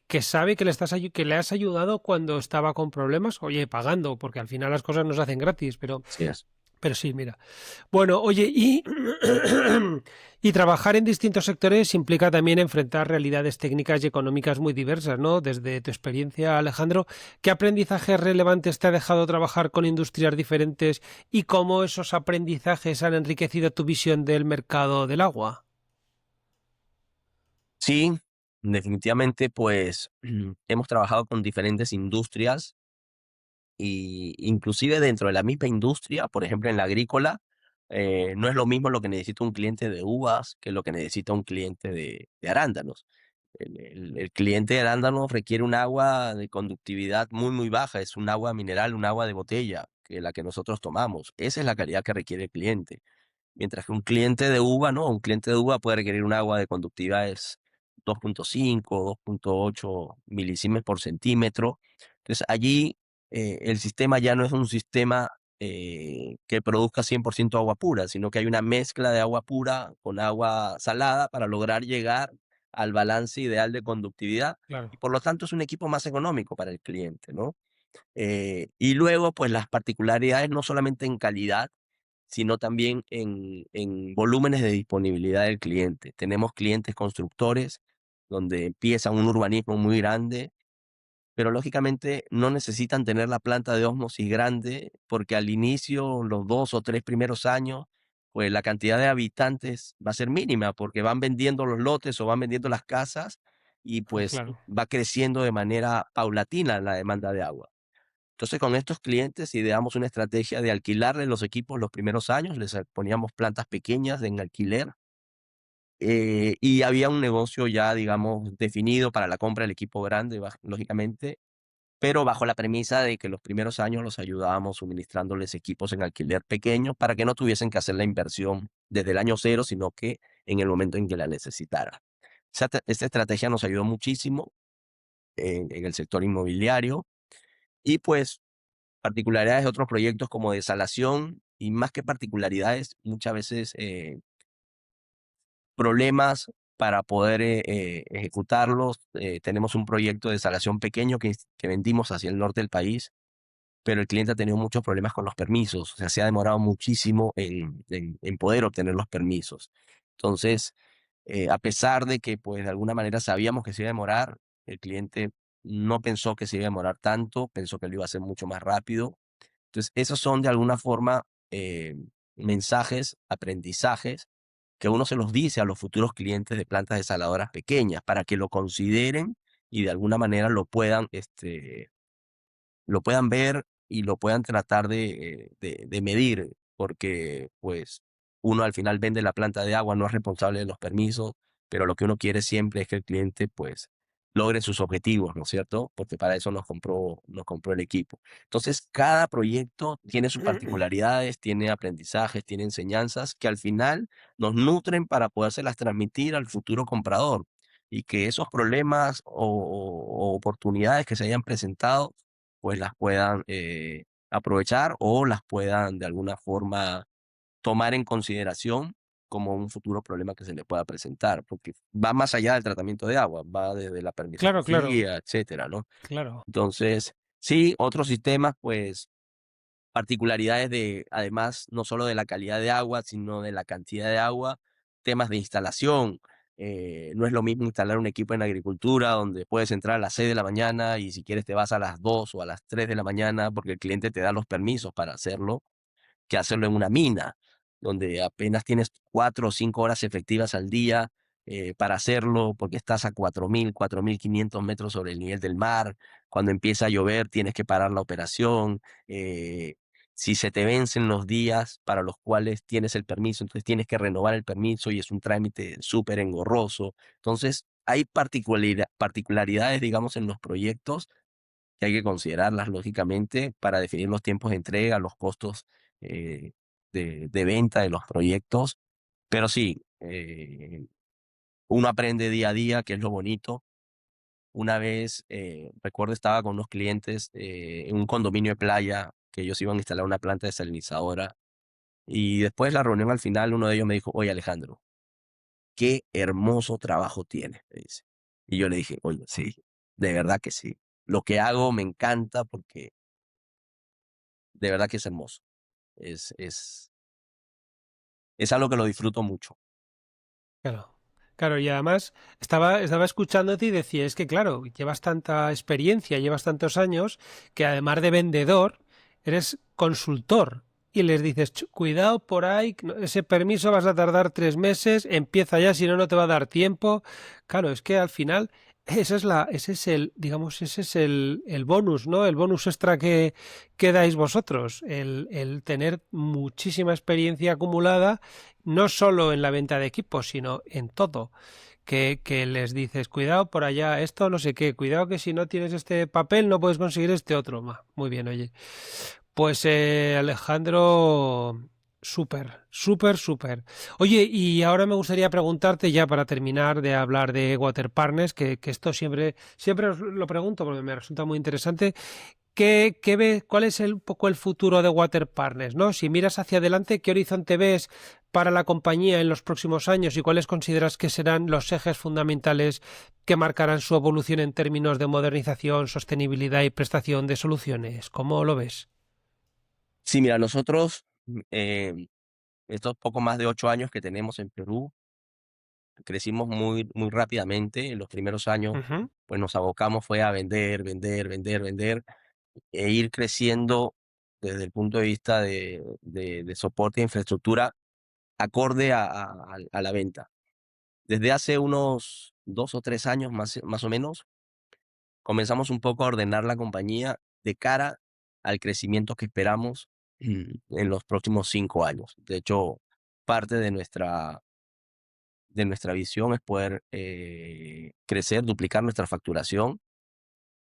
Speaker 1: que sabe que que le has ayudado cuando estaba con problemas, oye, pagando, porque al final las cosas no se hacen gratis,
Speaker 2: Así es.
Speaker 1: pero sí, mira. Bueno, oye, y trabajar en distintos sectores implica también enfrentar realidades técnicas y económicas muy diversas, ¿no? Desde tu experiencia, Alejandro, ¿qué aprendizajes relevantes te ha dejado trabajar con industrias diferentes y cómo esos aprendizajes han enriquecido tu visión del mercado del agua?
Speaker 2: Sí, definitivamente, pues hemos trabajado con diferentes industrias y inclusive dentro de la misma industria, por ejemplo, en la agrícola, no es lo mismo lo que necesita un cliente de uvas que lo que necesita un cliente de arándanos. El cliente de arándanos requiere un agua de conductividad muy, muy baja, es un agua mineral, un agua de botella, que la que nosotros tomamos. Esa es la calidad que requiere el cliente. Mientras que un cliente de uva, no, un cliente de uva puede requerir un agua de conductividades 2.5, 2.8 milisiemens por centímetro. Entonces allí el sistema ya no es un sistema que produzca 100% agua pura, sino que hay una mezcla de agua pura con agua salada para lograr llegar al balance ideal de conductividad y
Speaker 1: Claro,
Speaker 2: por lo tanto es un equipo más económico para el cliente, ¿no? Y luego, pues las particularidades no solamente en calidad, sino también en volúmenes de disponibilidad del cliente. Tenemos clientes constructores donde empiezan un urbanismo muy grande, pero lógicamente no necesitan tener la planta de ósmosis grande porque al inicio, los 2 o 3 primeros años, pues la cantidad de habitantes va a ser mínima porque van vendiendo los lotes o van vendiendo las casas y pues
Speaker 1: claro.
Speaker 2: va creciendo de manera paulatina la demanda de agua. Entonces, con estos clientes ideamos una estrategia de alquilarles los equipos los primeros años, les poníamos plantas pequeñas en alquiler, y había un negocio ya, digamos, definido para la compra del equipo grande, lógicamente, pero bajo la premisa de que los primeros años los ayudábamos suministrándoles equipos en alquiler pequeños para que no tuviesen que hacer la inversión desde el año cero, sino que en el momento en que la necesitaran. Esta estrategia nos ayudó muchísimo en el sector inmobiliario y pues particularidades de otros proyectos como desalación y más que particularidades, muchas veces problemas para poder ejecutarlos. Tenemos un proyecto de desalación pequeño que vendimos hacia el norte del país, pero el cliente ha tenido muchos problemas con los permisos, o sea, se ha demorado muchísimo en poder obtener los permisos. Entonces, a pesar de que, pues, de alguna manera sabíamos que se iba a demorar, el cliente no pensó que se iba a demorar tanto, pensó que lo iba a hacer mucho más rápido. Entonces, esos son de alguna forma mensajes, aprendizajes que uno se los dice a los futuros clientes de plantas desaladoras pequeñas para que lo consideren y de alguna manera lo puedan ver y lo puedan tratar de medir, porque pues uno al final vende la planta de agua, no es responsable de los permisos, pero lo que uno quiere siempre es que el cliente pues logre sus objetivos, ¿no es cierto? Porque para eso nos compró el equipo. Entonces, cada proyecto tiene sus particularidades, tiene aprendizajes, tiene enseñanzas que al final nos nutren para podérselas transmitir al futuro comprador y que esos problemas o oportunidades que se hayan presentado pues las puedan aprovechar o las puedan de alguna forma tomar en consideración como un futuro problema que se le pueda presentar, porque va más allá del tratamiento de agua, va desde la
Speaker 1: Claro, claro,
Speaker 2: permisología, etcétera, ¿no?
Speaker 1: claro.
Speaker 2: Entonces, sí, otros sistemas, pues particularidades de, además, no solo de la calidad de agua, sino de la cantidad de agua, temas de instalación. No es lo mismo instalar un equipo en agricultura donde puedes entrar a las 6 de la mañana y si quieres te vas a las 2 o a las 3 de la mañana porque el cliente te da los permisos para hacerlo que hacerlo en una mina, donde apenas tienes 4 o 5 horas efectivas al día para hacerlo, porque estás a 4.000, 4.500 metros sobre el nivel del mar. Cuando empieza a llover, tienes que parar la operación. eh, si se te vencen los días para los cuales tienes el permiso, entonces tienes que renovar el permiso y es un trámite súper engorroso. Entonces, hay particularidades, digamos, en los proyectos que hay que considerarlas lógicamente para definir los tiempos de entrega, los costos eh, de venta de los proyectos. Pero sí, uno aprende día a día, que es lo bonito. Una vez, recuerdo, estaba con unos clientes en un condominio de playa que ellos iban a instalar una planta desalinizadora Y después de la reunión al final, uno de ellos me dijo, oye Alejandro, qué hermoso trabajo tienes, me dice. Y yo le dije, oye, sí, de verdad que sí. Lo que hago me encanta porque de verdad que es hermoso. Es, es, es algo que lo disfruto mucho.
Speaker 1: Claro. Claro, y además estaba escuchándote y decía, es que claro, llevas tanta experiencia, llevas tantos años, que además de vendedor, eres consultor. Y les dices, Cuidado por ahí, ese permiso vas a tardar 3 meses, empieza ya, si no, no te va a dar tiempo. Claro, es que al final, ese es el, digamos, ese es el bonus, ¿no? El bonus extra que dais vosotros, el tener muchísima experiencia acumulada no solo en la venta de equipos, sino en todo. Que les dices, cuidado por allá, esto no sé qué, cuidado que si no tienes este papel no puedes conseguir este otro. Muy bien, oye. Pues Alejandro, súper, súper, súper. Oye, y ahora me gustaría preguntarte ya para terminar de hablar de Water Partners, que esto siempre os lo pregunto porque me resulta muy interesante. ¿Qué ves, cuál es un poco el futuro de Water Partners, ¿no? Si miras hacia adelante, ¿qué horizonte ves para la compañía en los próximos años y cuáles consideras que serán los ejes fundamentales que marcarán su evolución en términos de modernización, sostenibilidad y prestación de soluciones? ¿Cómo lo ves?
Speaker 2: Sí, mira, nosotros, estos poco más de 8 años que tenemos en Perú, crecimos muy, muy rápidamente. En los primeros años,
Speaker 1: Ujú.
Speaker 2: pues nos abocamos fue a vender, vender, vender, vender, e ir creciendo desde el punto de vista de soporte e infraestructura acorde a la venta. Desde hace unos 2 o 3 años más o menos, comenzamos un poco a ordenar la compañía de cara al crecimiento que esperamos en los próximos 5 años. De hecho, parte de nuestra visión es poder crecer, duplicar nuestra facturación.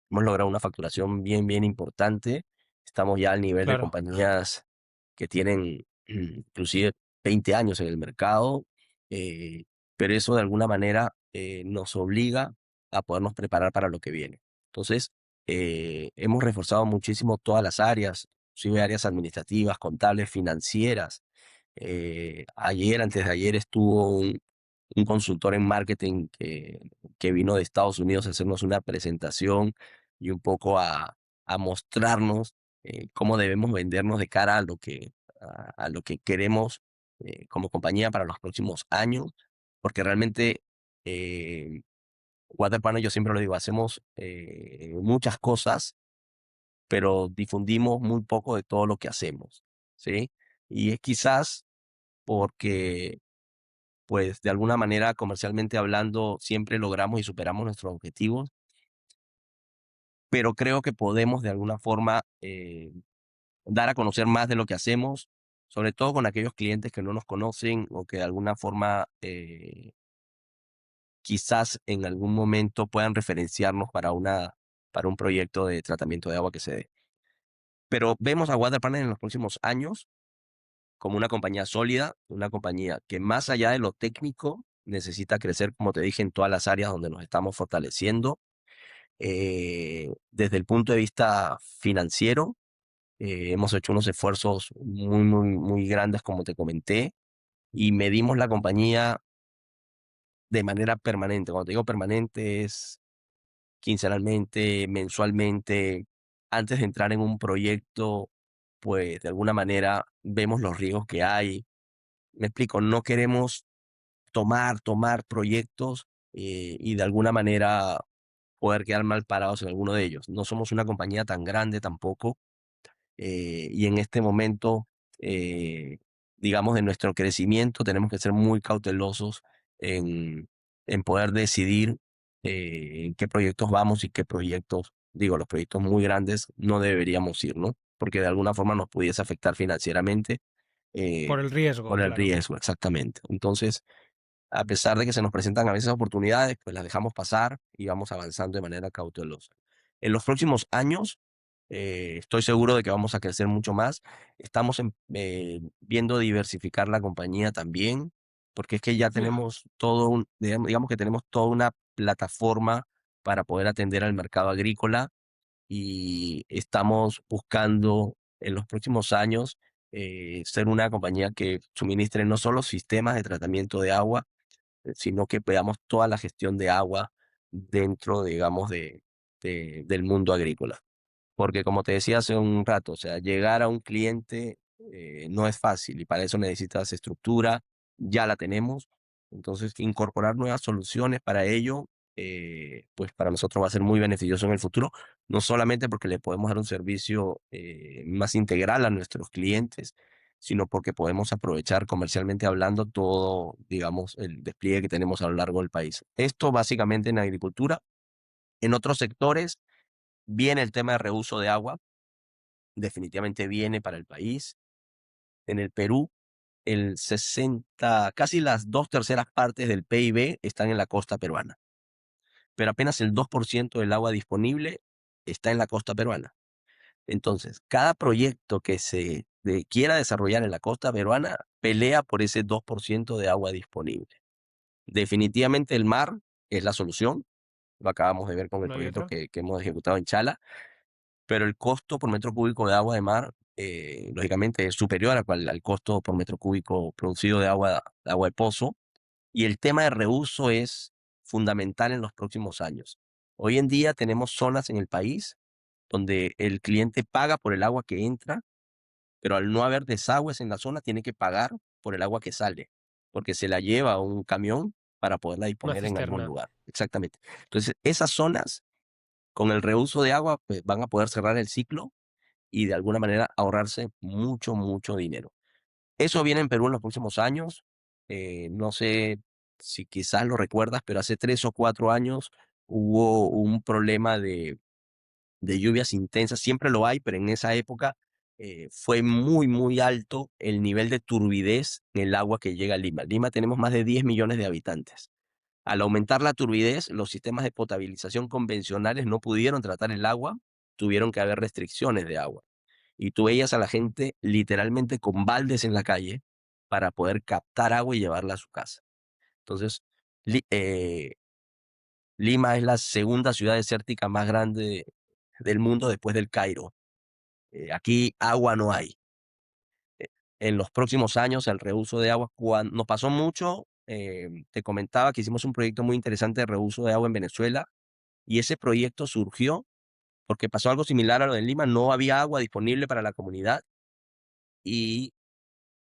Speaker 2: Hemos logrado una facturación bien, bien importante. Estamos ya al nivel de
Speaker 1: Claro,
Speaker 2: compañías que tienen inclusive 20 años en el mercado, eh, pero eso de alguna manera nos obliga a podernos preparar para lo que viene. Entonces, hemos reforzado muchísimo todas las áreas, inclusive áreas administrativas, contables, financieras. Ayer, antes de ayer, estuvo un consultor en marketing que vino de Estados Unidos a hacernos una presentación y un poco a mostrarnos cómo debemos vendernos de cara a lo que queremos como compañía para los próximos años, porque realmente Waterpano, yo siempre lo digo, hacemos muchas cosas, pero difundimos muy poco de todo lo que hacemos, ¿sí? Y es quizás porque pues de alguna manera, comercialmente hablando, siempre logramos y superamos nuestros objetivos, pero creo que podemos de alguna forma dar a conocer más de lo que hacemos, sobre todo con aquellos clientes que no nos conocen o que de alguna forma quizás en algún momento puedan referenciarnos para un proyecto de tratamiento de agua que se dé. Pero vemos a Waterpartner en los próximos años como una compañía sólida, una compañía que más allá de lo técnico necesita crecer, como te dije, en todas las áreas donde nos estamos fortaleciendo. Desde el punto de vista financiero, hemos hecho unos esfuerzos muy, muy, muy grandes, como te comenté, y medimos la compañía de manera permanente. Cuando te digo permanente es quincenalmente, mensualmente. Antes de entrar en un proyecto, pues de alguna manera vemos los riesgos que hay. Me explico, no queremos tomar proyectos y de alguna manera poder quedar mal parados en alguno de ellos. No somos una compañía tan grande tampoco y en este momento, eh, digamos, de nuestro crecimiento tenemos que ser muy cautelosos en, en poder decidir en qué proyectos vamos y qué proyectos, digo, los proyectos muy grandes no deberíamos ir, ¿no? Porque de alguna forma nos pudiese afectar financieramente
Speaker 1: por
Speaker 2: eh,
Speaker 1: el riesgo,
Speaker 2: por el
Speaker 1: claro.
Speaker 2: riesgo, exactamente. Entonces, a pesar de que se nos presentan a veces oportunidades, pues las dejamos pasar y vamos avanzando de manera cautelosa. En los próximos años, estoy seguro de que vamos a crecer mucho más. Estamos viendo diversificar la compañía también, porque es que ya tenemos digamos que tenemos toda una plataforma para poder atender al mercado agrícola y estamos buscando en los próximos años ser una compañía que suministre no solo sistemas de tratamiento de agua, sino que veamos toda la gestión de agua dentro, digamos, del mundo agrícola. Porque como te decía hace un rato, o sea, llegar a un cliente no es fácil y para eso necesitas estructura, ya la tenemos. Entonces, incorporar nuevas soluciones para ello, pues para nosotros va a ser muy beneficioso en el futuro, no solamente porque le podemos dar un servicio más integral a nuestros clientes, sino porque podemos aprovechar comercialmente hablando todo, digamos, el despliegue que tenemos a lo largo del país. Esto básicamente en agricultura. En otros sectores viene el tema de reuso de agua, definitivamente viene para el país. En el Perú, el 60, casi las 2/3 partes del PIB están en la costa peruana, pero apenas el 2% del agua disponible está en la costa peruana. Entonces, cada proyecto que se quiera desarrollar en la costa peruana pelea por ese 2% de agua disponible. Definitivamente el mar es la solución. Lo acabamos de ver con el
Speaker 1: No hay
Speaker 2: proyecto
Speaker 1: otra.
Speaker 2: que hemos ejecutado en Chala, pero el costo por metro cúbico de agua de mar, lógicamente, es superior al costo por metro cúbico producido de agua de pozo. Y el tema de reuso es fundamental en los próximos años. Hoy en día tenemos zonas en el país donde el cliente paga por el agua que entra, pero al no haber desagües en la zona, tiene que pagar por el agua que sale, porque se la lleva a un camión para poderla
Speaker 1: Una
Speaker 2: disponer en algún
Speaker 1: cisterna.
Speaker 2: lugar. Exactamente. Entonces, esas zonas, con el reuso de agua, pues van a poder cerrar el ciclo y de alguna manera ahorrarse mucho, mucho dinero. Eso viene en Perú en los próximos años. No sé si quizás lo recuerdas, pero hace 3 o 4 años hubo un problema de lluvias intensas. Siempre lo hay, pero en esa época fue muy, muy alto el nivel de turbidez en el agua que llega a Lima. Lima tenemos más de 10 millones de habitantes. Al aumentar la turbidez, los sistemas de potabilización convencionales no pudieron tratar el agua, tuvieron que haber restricciones de agua. Y tú veías a la gente literalmente con baldes en la calle para poder captar agua y llevarla a su casa. Entonces, Li- eh, Lima es la segunda ciudad desértica más grande del mundo después del Cairo. Aquí agua no hay. Eh, en los próximos años, el reuso de agua, nos pasó mucho. Te comentaba que hicimos un proyecto muy interesante de reuso de agua en Venezuela y ese proyecto surgió porque pasó algo similar a lo de Lima. No había agua disponible para la comunidad y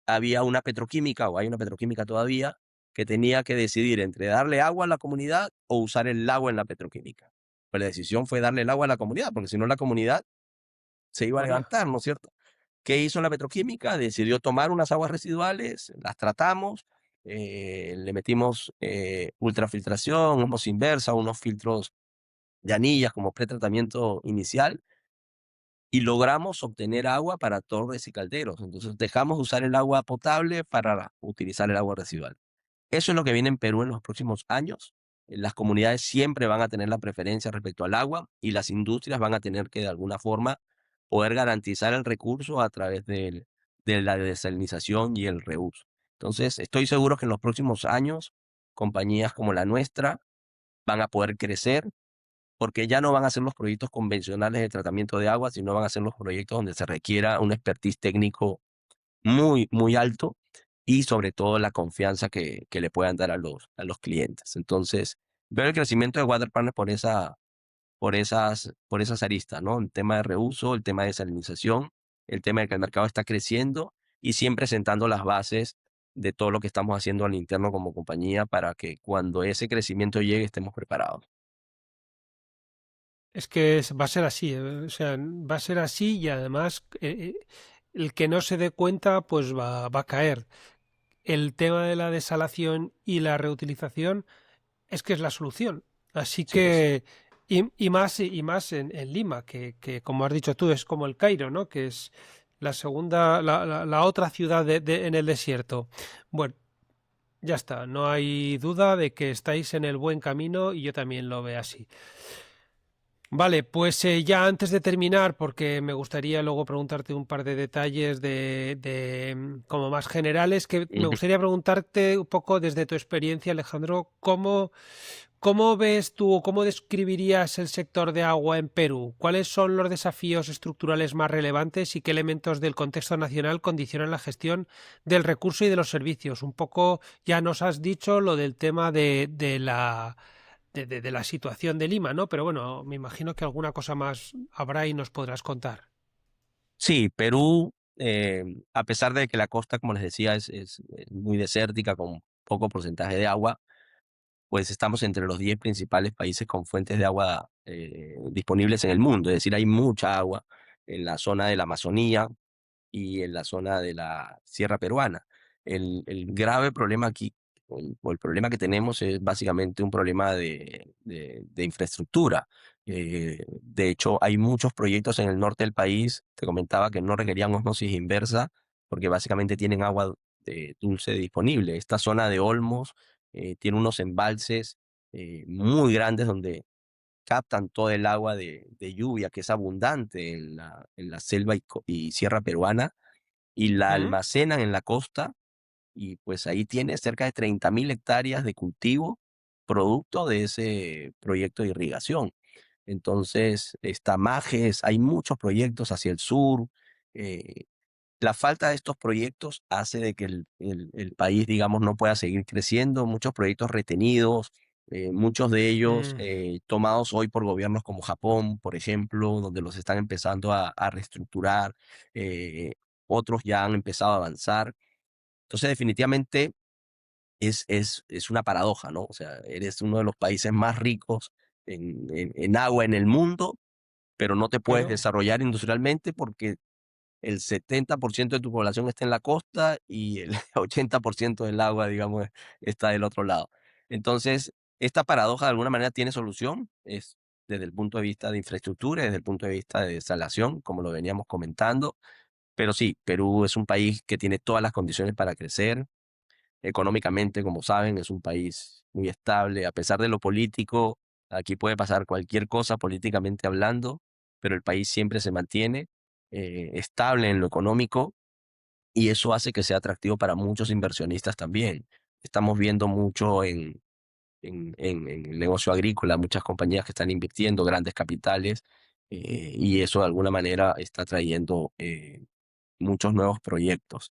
Speaker 2: había una petroquímica, o hay una petroquímica todavía, que tenía que decidir entre darle agua a la comunidad o usar el agua en la petroquímica. Pues la decisión fue darle el agua a la comunidad, porque si no la comunidad se iba a
Speaker 1: Moría.
Speaker 2: levantar, ¿no es cierto? ¿Qué hizo la petroquímica? Decidió tomar unas aguas residuales, las tratamos, le metimos ultrafiltración, osmosis inversa, unos filtros de anillas como pretratamiento inicial, y logramos obtener agua para torres y calderos. Entonces dejamos de usar el agua potable para utilizar el agua residual. Eso es lo que viene en Perú en los próximos años. Las comunidades siempre van a tener la preferencia respecto al agua y las industrias van a tener que de alguna forma poder garantizar el recurso a través de la desalinización y el reuso. Entonces, estoy seguro que en los próximos años compañías como la nuestra van a poder crecer porque ya no van a ser los proyectos convencionales de tratamiento de agua, sino van a ser los proyectos donde se requiera un expertise técnico muy, muy alto y sobre todo la confianza que le puedan dar a los clientes. Entonces, veo el crecimiento de Water Partners por esas aristas, ¿no? El tema de reuso, el tema de desalinización, el tema de que el mercado está creciendo y siempre sentando las bases de todo lo que estamos haciendo al interno como compañía para que cuando ese crecimiento llegue estemos preparados.
Speaker 1: Es que va a ser así, o sea, va a ser así y además el que no se dé cuenta pues va a caer. El tema de la desalación y la reutilización es que es la solución. Así
Speaker 2: Sí, pues.
Speaker 1: que, y más en Lima, que como has dicho tú, es como el Cairo, ¿no? Que es la segunda, la otra ciudad en el desierto. Bueno, ya está, no hay duda de que estáis en el buen camino y yo también lo veo así. Vale, pues ya antes de terminar, porque me gustaría luego preguntarte un par de detalles como más generales, que me
Speaker 2: Ujú.
Speaker 1: gustaría preguntarte un poco desde tu experiencia, Alejandro, ¿Cómo ves tú o cómo describirías el sector de agua en Perú? ¿Cuáles son los desafíos estructurales más relevantes y qué elementos del contexto nacional condicionan la gestión del recurso y de los servicios? Un poco ya nos has dicho lo del tema de la situación de Lima, ¿no? Pero bueno, me imagino que alguna cosa más habrá y nos podrás contar.
Speaker 2: Sí, Perú, a pesar de que la costa, como les decía, es muy desértica, con poco porcentaje de agua, pues estamos entre los 10 principales países con fuentes de agua disponibles en el mundo. Es decir, hay mucha agua en la zona de la Amazonía y en la zona de la Sierra Peruana. El grave problema aquí, o el problema que tenemos es básicamente un problema de infraestructura. De hecho, hay muchos proyectos en el norte del país, te comentaba que no requerían osmosis inversa, porque básicamente tienen agua dulce disponible. Esta zona de Olmos tiene unos embalses muy grandes donde captan todo el agua de lluvia que es abundante en la selva y sierra peruana y la
Speaker 1: ¿Mm?
Speaker 2: almacenan en la costa y pues ahí tiene cerca de 30.000 hectáreas de cultivo producto de ese proyecto de irrigación. Entonces, está Majes, hay muchos proyectos hacia el sur. eh, la falta de estos proyectos hace de que el país, digamos, no pueda seguir creciendo, muchos proyectos retenidos, muchos de ellos
Speaker 1: Mm.
Speaker 2: tomados hoy por gobiernos como Japón, por ejemplo, donde los están empezando a reestructurar, eh, otros ya han empezado a avanzar. Entonces, definitivamente es una paradoja, ¿no? O sea, eres uno de los países más ricos en agua en el mundo, pero no te puedes
Speaker 1: Pero,
Speaker 2: desarrollar industrialmente porque el 70% de tu población está en la costa y el 80% del agua, digamos, está del otro lado. Entonces, esta paradoja de alguna manera tiene solución, es desde el punto de vista de infraestructura, desde el punto de vista de desalación, como lo veníamos comentando. Pero sí, Perú es un país que tiene todas las condiciones para crecer. Económicamente, como saben, es un país muy estable. A pesar de lo político, aquí puede pasar cualquier cosa políticamente hablando, pero el país siempre se mantiene estable en lo económico y eso hace que sea atractivo para muchos inversionistas también. Estamos viendo mucho en el negocio agrícola, muchas compañías que están invirtiendo grandes capitales y eso de alguna manera está trayendo muchos nuevos proyectos.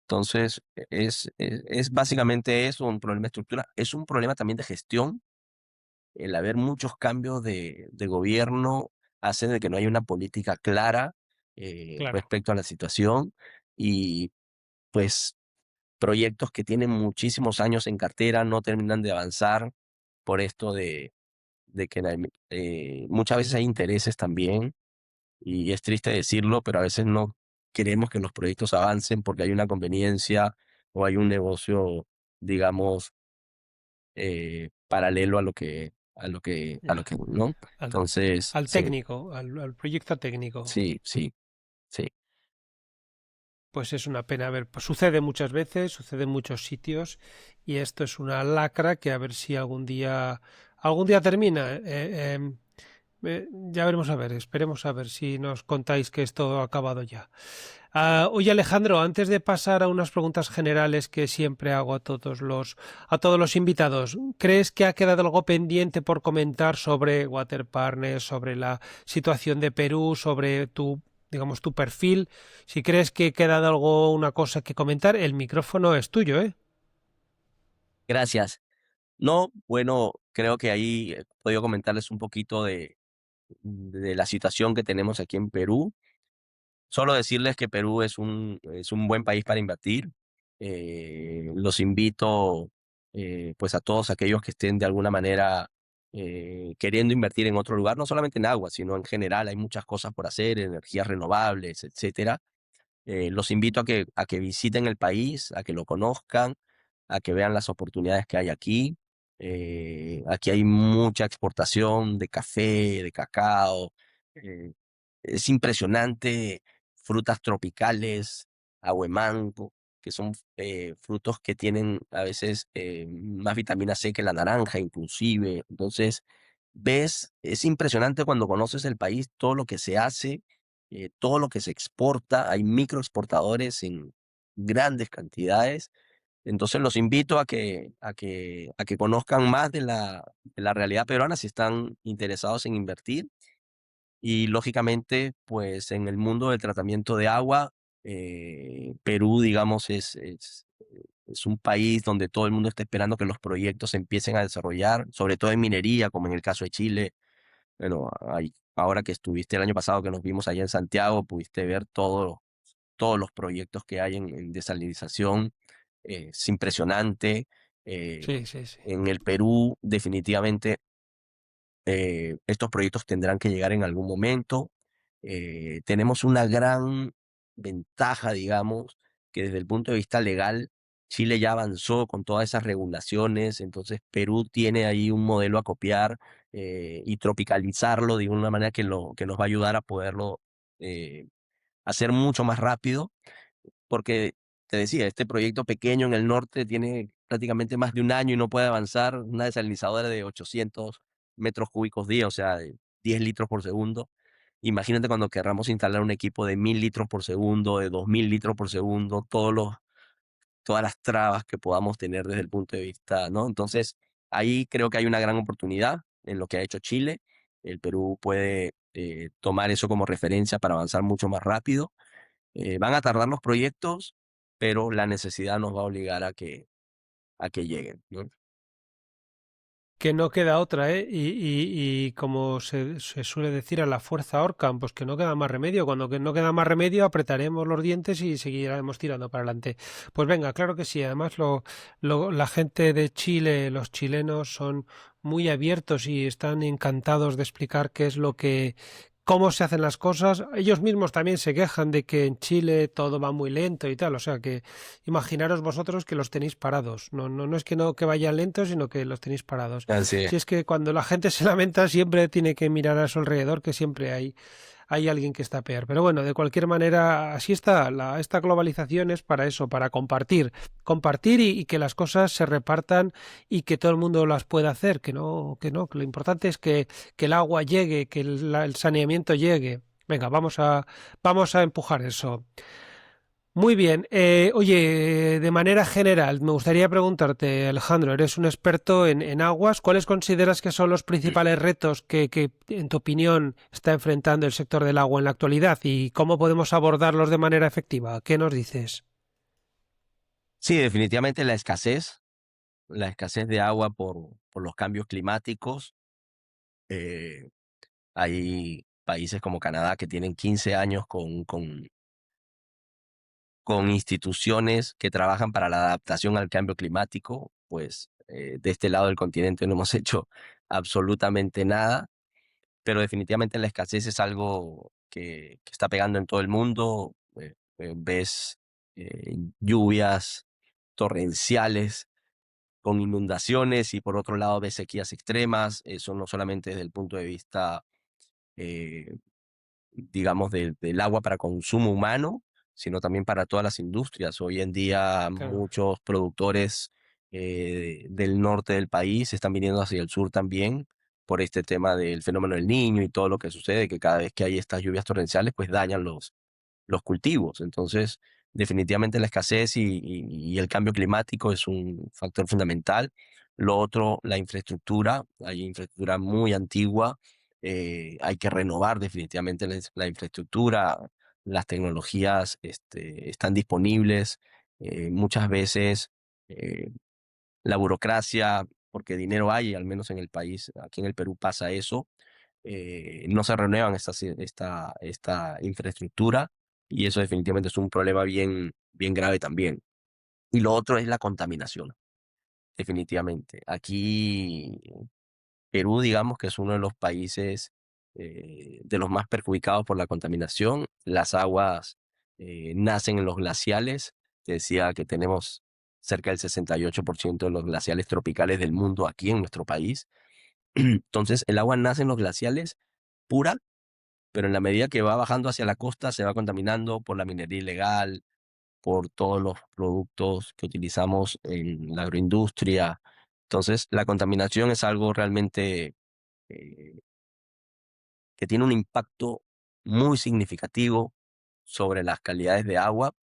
Speaker 2: Entonces, es básicamente eso, un problema de estructura. Es un problema también de gestión. El haber muchos cambios de gobierno hace de que no haya una política clara
Speaker 1: claro.
Speaker 2: respecto a la situación y pues proyectos que tienen muchísimos años en cartera no terminan de avanzar por esto de que muchas veces hay intereses también y es triste decirlo, pero a veces no queremos que los proyectos avancen porque hay una conveniencia o hay un negocio, digamos, paralelo a lo que,
Speaker 1: Ya.
Speaker 2: ¿no?
Speaker 1: Al,
Speaker 2: Entonces,
Speaker 1: al
Speaker 2: sí,
Speaker 1: técnico, al proyecto técnico.
Speaker 2: sí, sí, sí.
Speaker 1: Pues es una pena. A ver, pues sucede muchas veces, sucede en muchos sitios y esto es una lacra que a ver si algún día termina. Ya veremos a ver, esperemos a ver si nos contáis que esto ha acabado ya. Oye Alejandro, antes de pasar a unas preguntas generales que siempre hago a todos los invitados, ¿crees que ha quedado algo pendiente por comentar sobre Water Partners, sobre la situación de Perú, sobre digamos, tu perfil? Si crees que ha quedado algo, una cosa que comentar, el micrófono es tuyo, ¿eh?
Speaker 2: Gracias. No, bueno, creo que ahí he podido comentarles un poquito de la situación que tenemos aquí en Perú. Solo decirles que Perú es un buen país para invertir. Los invito, pues a todos aquellos que estén de alguna manera queriendo invertir en otro lugar, no solamente en agua, sino en general. Hay muchas cosas por hacer, energías renovables, etcétera. Los invito a que visiten el país, a que lo conozcan, a que vean las oportunidades que hay aquí. Aquí hay mucha exportación de café, de cacao. eh, es impresionante, frutas tropicales, aguemango, que son frutos que tienen a veces más vitamina C que la naranja, inclusive. Entonces, es impresionante cuando conoces el país, todo lo que se hace, todo lo que se exporta. Hay microexportadores en grandes cantidades Entonces los invito a que conozcan más de la realidad peruana si están interesados en invertir. Y lógicamente, pues en el mundo del tratamiento de agua, Perú, digamos, es un país donde todo el mundo está esperando que los proyectos se empiecen a desarrollar, sobre todo en minería, como en el caso de Chile. Bueno, ahora que estuviste el año pasado, que nos vimos allá en Santiago, pudiste ver todos los proyectos que hay en desalinización. Es impresionante. Eh,
Speaker 1: Sí, sí, sí.
Speaker 2: en el Perú, definitivamente, estos proyectos tendrán que llegar en algún momento. Tenemos una gran ventaja, digamos, que desde el punto de vista legal, Chile ya avanzó con todas esas regulaciones, entonces Perú tiene ahí un modelo a copiar, y tropicalizarlo de una manera que nos va a ayudar a poderlo eh, hacer mucho más rápido, porque te decía, este proyecto pequeño en el norte tiene prácticamente más de un año y no puede avanzar. Una desalinizadora de 800 metros cúbicos día, o sea, de 10 litros por segundo. Imagínate cuando querramos instalar un equipo de 1000 litros por segundo, de 2000 litros por segundo, todas las trabas que podamos tener desde el punto de vista, ¿no? Entonces, ahí creo que hay una gran oportunidad en lo que ha hecho Chile. El Perú puede tomar eso como referencia para avanzar mucho más rápido. Van a tardar los proyectos, pero la necesidad nos va a obligar a que lleguen, ¿no?
Speaker 1: Que no queda otra, ¿eh? Y como se suele decir, a la fuerza ahorcan, pues que no queda más remedio. Cuando que no queda más remedio, apretaremos los dientes y seguiremos tirando para adelante. Pues venga, claro que sí. Además, la gente de Chile, los chilenos, son muy abiertos y están encantados de explicar qué es lo que, cómo se hacen las cosas. Ellos mismos también se quejan de que en Chile todo va muy lento y tal. O sea que imaginaros vosotros que los tenéis parados. No es que no que vayan lentos, sino que los tenéis parados.
Speaker 2: Así es.
Speaker 1: Si es que cuando la gente se lamenta siempre tiene que mirar a su alrededor, que siempre hay alguien que está peor. Pero bueno, de cualquier manera, así está. Esta globalización es para eso, para compartir y que las cosas se repartan y que todo el mundo las pueda hacer. Que lo importante es que el agua llegue, que el saneamiento llegue. Venga, vamos a empujar eso. Muy bien. Oye, de manera general, me gustaría preguntarte, Alejandro, eres un experto en aguas. ¿Cuáles consideras que son los principales retos en tu opinión, está enfrentando el sector del agua en la actualidad y cómo podemos abordarlos de manera efectiva? ¿Qué nos dices?
Speaker 2: Sí, definitivamente la escasez de agua por los cambios climáticos. Eh, Hay países como Canadá que tienen 15 años con instituciones que trabajan para la adaptación al cambio climático. Pues de este lado del continente no hemos hecho absolutamente nada, pero definitivamente la escasez es algo que está pegando en todo el mundo. Ves lluvias torrenciales con inundaciones, y por otro lado ves sequías extremas. Eso no solamente desde el punto de vista, eh, digamos, del agua para consumo humano, sino también para todas las industrias. Hoy en día
Speaker 1: Claro,
Speaker 2: muchos productores del norte del país están viniendo hacia el sur también por este tema del fenómeno del Niño y todo lo que sucede, que cada vez que hay estas lluvias torrenciales, pues dañan los cultivos. Entonces, definitivamente la escasez y el cambio climático es un factor fundamental. Lo otro, la infraestructura. Hay infraestructura muy antigua. Hay que renovar definitivamente la infraestructura. Las tecnologías están disponibles. Muchas veces eh, la burocracia, porque dinero hay, al menos en el país, aquí en el Perú pasa eso. No se renuevan esta infraestructura, y eso definitivamente es un problema bien, bien grave también. Y lo otro es la contaminación, definitivamente. Aquí Perú, digamos que es uno de los países de los más perjudicados por la contaminación. Las aguas nacen en los glaciales. Te decía que tenemos cerca del 68% de los glaciales tropicales del mundo aquí en nuestro país. Entonces, el agua nace en los glaciales pura, pero en la medida que va bajando hacia la costa se va contaminando por la minería ilegal, por todos los productos que utilizamos en la agroindustria. Entonces, la contaminación es algo realmente eh, que tiene un impacto muy significativo sobre las calidades de agua.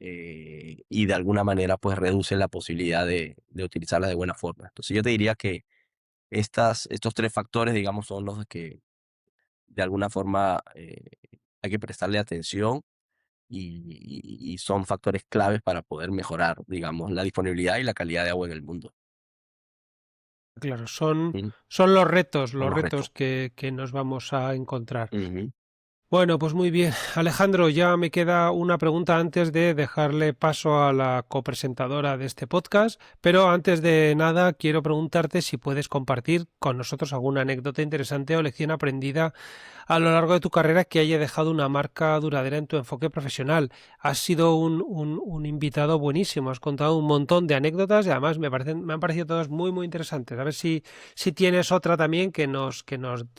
Speaker 2: y de alguna manera pues reduce la posibilidad de utilizarla de buena forma. Entonces yo te diría que estos tres factores, digamos, son los que de alguna forma hay que prestarle atención y son factores claves para poder mejorar, digamos, la disponibilidad y la calidad de agua en el mundo.
Speaker 1: Claro, son,
Speaker 2: ¿Sí?
Speaker 1: son
Speaker 2: Son
Speaker 1: los
Speaker 2: los retos.
Speaker 1: retos que nos vamos a encontrar.
Speaker 2: Ujú.
Speaker 1: Bueno, pues muy bien. Alejandro, ya me queda una pregunta antes de dejarle paso a la copresentadora de este podcast, pero antes de nada quiero preguntarte si puedes compartir con nosotros alguna anécdota interesante o lección aprendida a lo largo de tu carrera que haya dejado una marca duradera en tu enfoque profesional. Has sido un invitado buenísimo, has contado un montón de anécdotas y además me han parecido todas muy interesantes. A ver si tienes otra también que nos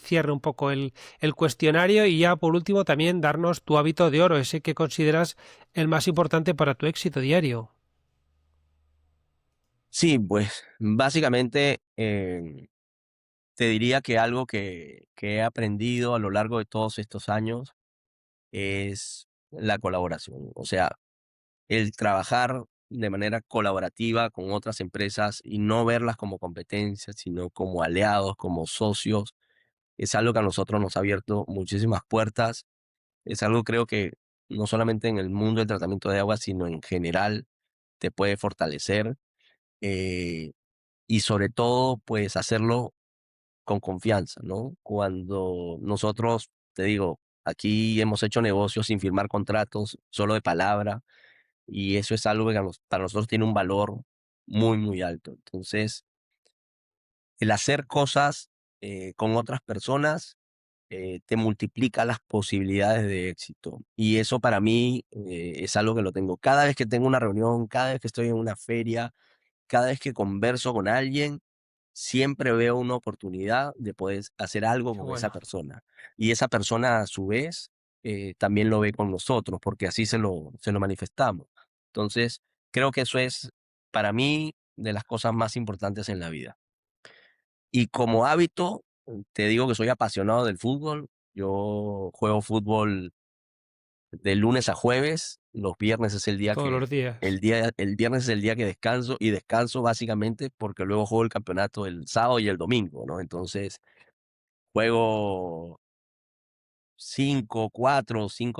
Speaker 1: cierre un poco el cuestionario y ya por último también darnos tu hábito de oro, ese que consideras el más importante para tu éxito diario.
Speaker 2: Sí, pues básicamente te diría que algo que he aprendido a lo largo de todos estos años es la colaboración. O sea, el trabajar de manera colaborativa con otras empresas y no verlas como competencias, sino como aliados, como socios, es algo que a nosotros nos ha abierto muchísimas puertas. Es algo creo que no solamente en el mundo del tratamiento de agua, sino en general te puede fortalecer y sobre todo pues hacerlo con confianza, ¿no? Cuando nosotros, te digo, aquí hemos hecho negocios sin firmar contratos, solo de palabra, y eso es algo que para nosotros tiene un valor muy alto. Entonces, el hacer cosas con otras personas te multiplica las posibilidades de éxito. Y eso para mí es algo que lo tengo. Cada vez que tengo una reunión, cada vez que estoy en una feria, cada vez que converso con alguien, siempre veo una oportunidad de poder hacer algo
Speaker 1: Qué
Speaker 2: con esa
Speaker 1: bueno.
Speaker 2: persona. Y esa persona, a su vez, también lo ve con nosotros, porque así se lo manifestamos. Entonces, creo que eso es, para mí, de las cosas más importantes en la vida. Y como hábito, te digo que soy apasionado del fútbol. Yo juego fútbol de lunes a jueves. Los viernes es
Speaker 1: Todos los días.
Speaker 2: el viernes es el día que descanso y descanso básicamente porque luego juego el campeonato el sábado y el domingo, ¿no? Entonces juego 5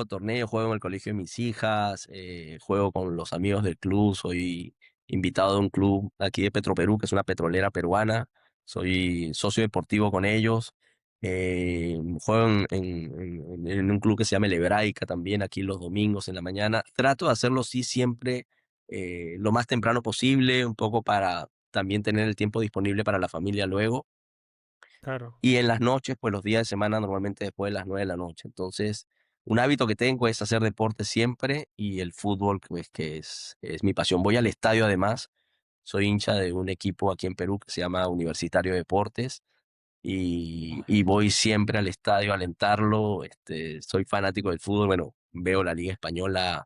Speaker 2: torneos, juego en el colegio de mis hijas, juego con los amigos del club, soy invitado de un club aquí de Petroperú, que es una petrolera peruana, soy socio deportivo con ellos, juego en un club que se llama El Hebraica también aquí los domingos en la mañana. Trato de hacerlo sí siempre lo más temprano posible, un poco para también tener el tiempo disponible para la familia luego.
Speaker 1: Claro.
Speaker 2: Y en las noches, pues los días de semana normalmente después de las 9 de la noche. Entonces, un hábito que tengo es hacer deporte siempre y el fútbol, pues que es mi pasión. Voy al estadio además, soy hincha de un equipo aquí en Perú que se llama Universitario de Deportes y voy siempre al estadio a alentarlo. Soy fanático del fútbol, bueno, veo la Liga Española,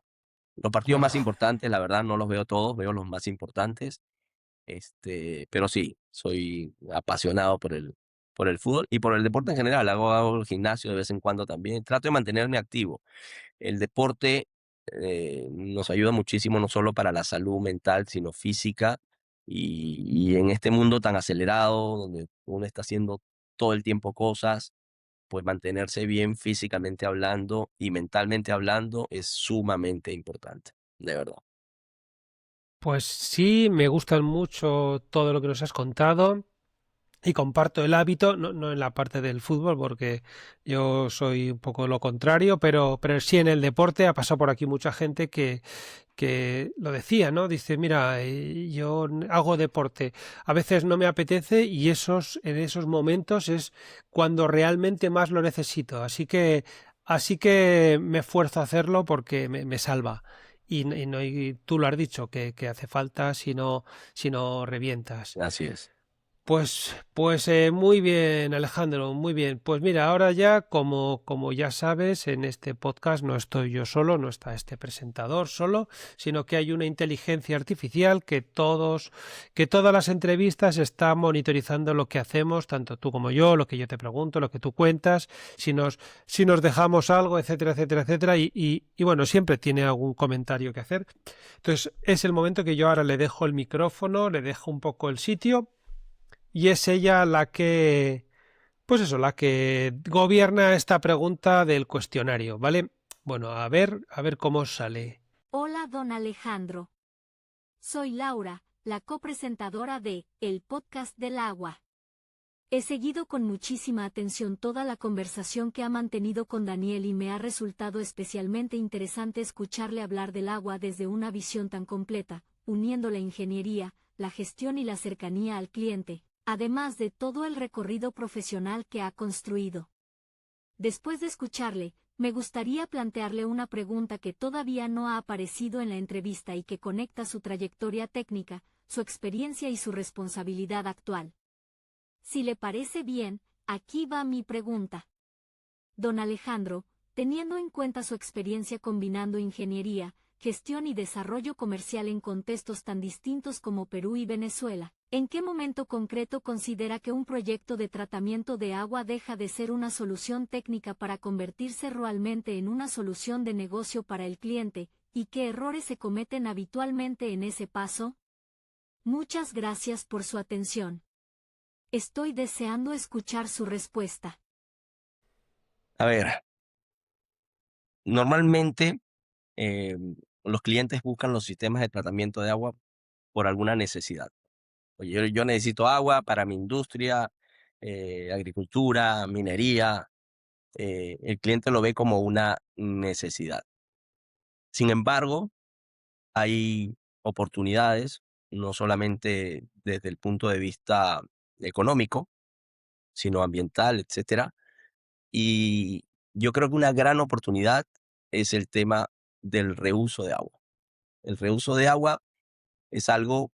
Speaker 2: los partidos
Speaker 1: Claro.
Speaker 2: más importantes, la verdad no los veo todos, veo los más importantes. Pero sí, soy apasionado por el fútbol y por el deporte en general. Hago el gimnasio de vez en cuando también. Trato de mantenerme activo. El deporte nos ayuda muchísimo, no solo para la salud mental, sino física. Y en este mundo tan acelerado, donde uno está haciendo todo el tiempo cosas, pues mantenerse bien físicamente hablando y mentalmente hablando es sumamente importante, de verdad.
Speaker 1: Pues sí, me gustan mucho todo lo que nos has contado. Y comparto el hábito, no en la parte del fútbol, porque yo soy un poco lo contrario, pero sí en el deporte. Ha pasado por aquí mucha gente que lo decía, ¿no? Dice, mira, yo hago deporte, a veces no me apetece y en esos momentos es cuando realmente más lo necesito. Así que me esfuerzo a hacerlo porque me salva. Y tú lo has dicho, que hace falta si no revientas.
Speaker 2: Así es.
Speaker 1: Muy bien, Alejandro, muy bien. Pues mira, ahora ya, como ya sabes, en este podcast no estoy yo solo, no está este presentador solo, sino que hay una inteligencia artificial que todas las entrevistas está monitorizando lo que hacemos, tanto tú como yo, lo que yo te pregunto, lo que tú cuentas, si nos dejamos algo, etcétera, etcétera, etcétera, y bueno, siempre tiene algún comentario que hacer. Entonces, es el momento que yo ahora le dejo el micrófono, le dejo un poco el sitio y es ella pues eso, la que gobierna esta pregunta del cuestionario, ¿vale? Bueno, a ver cómo sale.
Speaker 3: Hola, don Alejandro. Soy Laura, la copresentadora de El Podcast del Agua. He seguido con muchísima atención toda la conversación que ha mantenido con Daniel y me ha resultado especialmente interesante escucharle hablar del agua desde una visión tan completa, uniendo la ingeniería, la gestión y la cercanía al cliente, además de todo el recorrido profesional que ha construido. Después de escucharle, me gustaría plantearle una pregunta que todavía no ha aparecido en la entrevista y que conecta su trayectoria técnica, su experiencia y su responsabilidad actual. Si le parece bien, aquí va mi pregunta. Don Alejandro, teniendo en cuenta su experiencia combinando ingeniería, gestión y desarrollo comercial en contextos tan distintos como Perú y Venezuela, ¿en qué momento concreto considera que un proyecto de tratamiento de agua deja de ser una solución técnica para convertirse realmente en una solución de negocio para el cliente, y qué errores se cometen habitualmente en ese paso? Muchas gracias por su atención. Estoy deseando escuchar su respuesta.
Speaker 2: A ver, normalmente eh, los clientes buscan los sistemas de tratamiento de agua por alguna necesidad. Oye, yo necesito agua para mi industria, agricultura, minería. El cliente lo ve como una necesidad. Sin embargo, hay oportunidades, no solamente desde el punto de vista económico, sino ambiental, etcétera. Y yo creo que una gran oportunidad es el tema del reuso de agua. El reuso de agua es algo,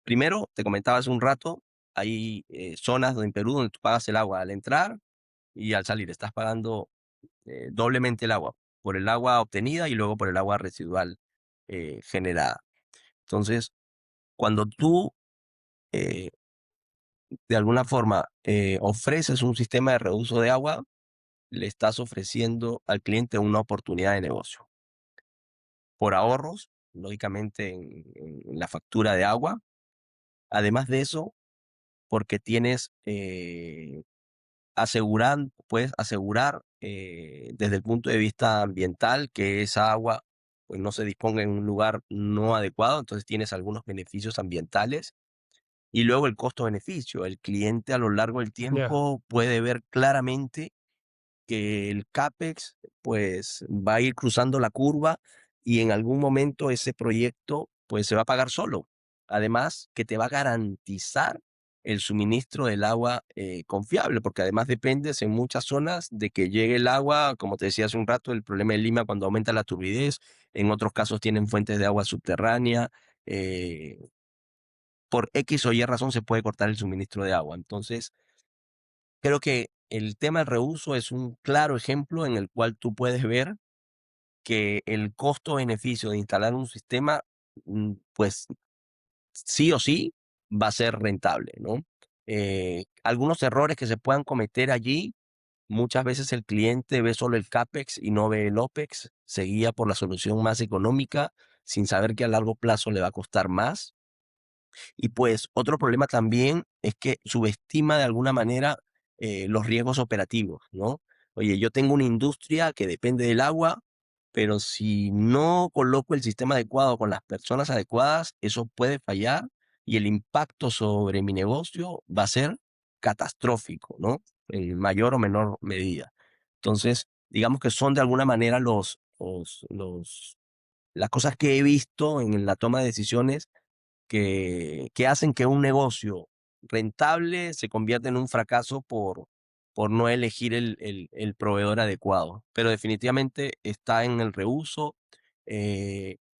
Speaker 2: primero, te comentaba hace un rato, hay zonas en Perú donde tú pagas el agua al entrar y al salir. Estás pagando doblemente el agua, por el agua obtenida y luego por el agua residual generada. Entonces, cuando tú eh, de alguna forma ofreces un sistema de reuso de agua, le estás ofreciendo al cliente una oportunidad de negocio. Por ahorros, lógicamente, en la factura de agua. Además de eso, porque puedes asegurar desde el punto de vista ambiental que esa agua pues, no se disponga en un lugar no adecuado, entonces tienes algunos beneficios ambientales. Y luego el costo-beneficio. El cliente a lo largo del
Speaker 1: Ya.
Speaker 2: tiempo puede ver claramente que el CAPEX pues va a ir cruzando la curva y en algún momento ese proyecto pues se va a pagar solo. Además que te va a garantizar el suministro del agua confiable, porque además dependes en muchas zonas de que llegue el agua, como te decía hace un rato, el problema de Lima cuando aumenta la turbidez, en otros casos tienen fuentes de agua subterránea, eh, por X o Y razón se puede cortar el suministro de agua. Entonces, creo que el tema del reuso es un claro ejemplo en el cual tú puedes ver que el costo-beneficio de instalar un sistema, pues sí o sí va a ser rentable, ¿no? Algunos errores que se puedan cometer allí, muchas veces el cliente ve solo el CAPEX y no ve el OPEX, se guía por la solución más económica sin saber que a largo plazo le va a costar más. Y pues otro problema también es que subestima de alguna manera los riesgos operativos, ¿no? Oye, yo tengo una industria que depende del agua, pero si no coloco el sistema adecuado con las personas adecuadas, eso puede fallar y el impacto sobre mi negocio va a ser catastrófico, ¿no? En mayor o menor medida. Entonces, digamos que son de alguna manera las cosas que he visto en la toma de decisiones que hacen que un negocio rentable se convierta en un fracaso por no elegir el proveedor adecuado. Pero definitivamente está en el reuso.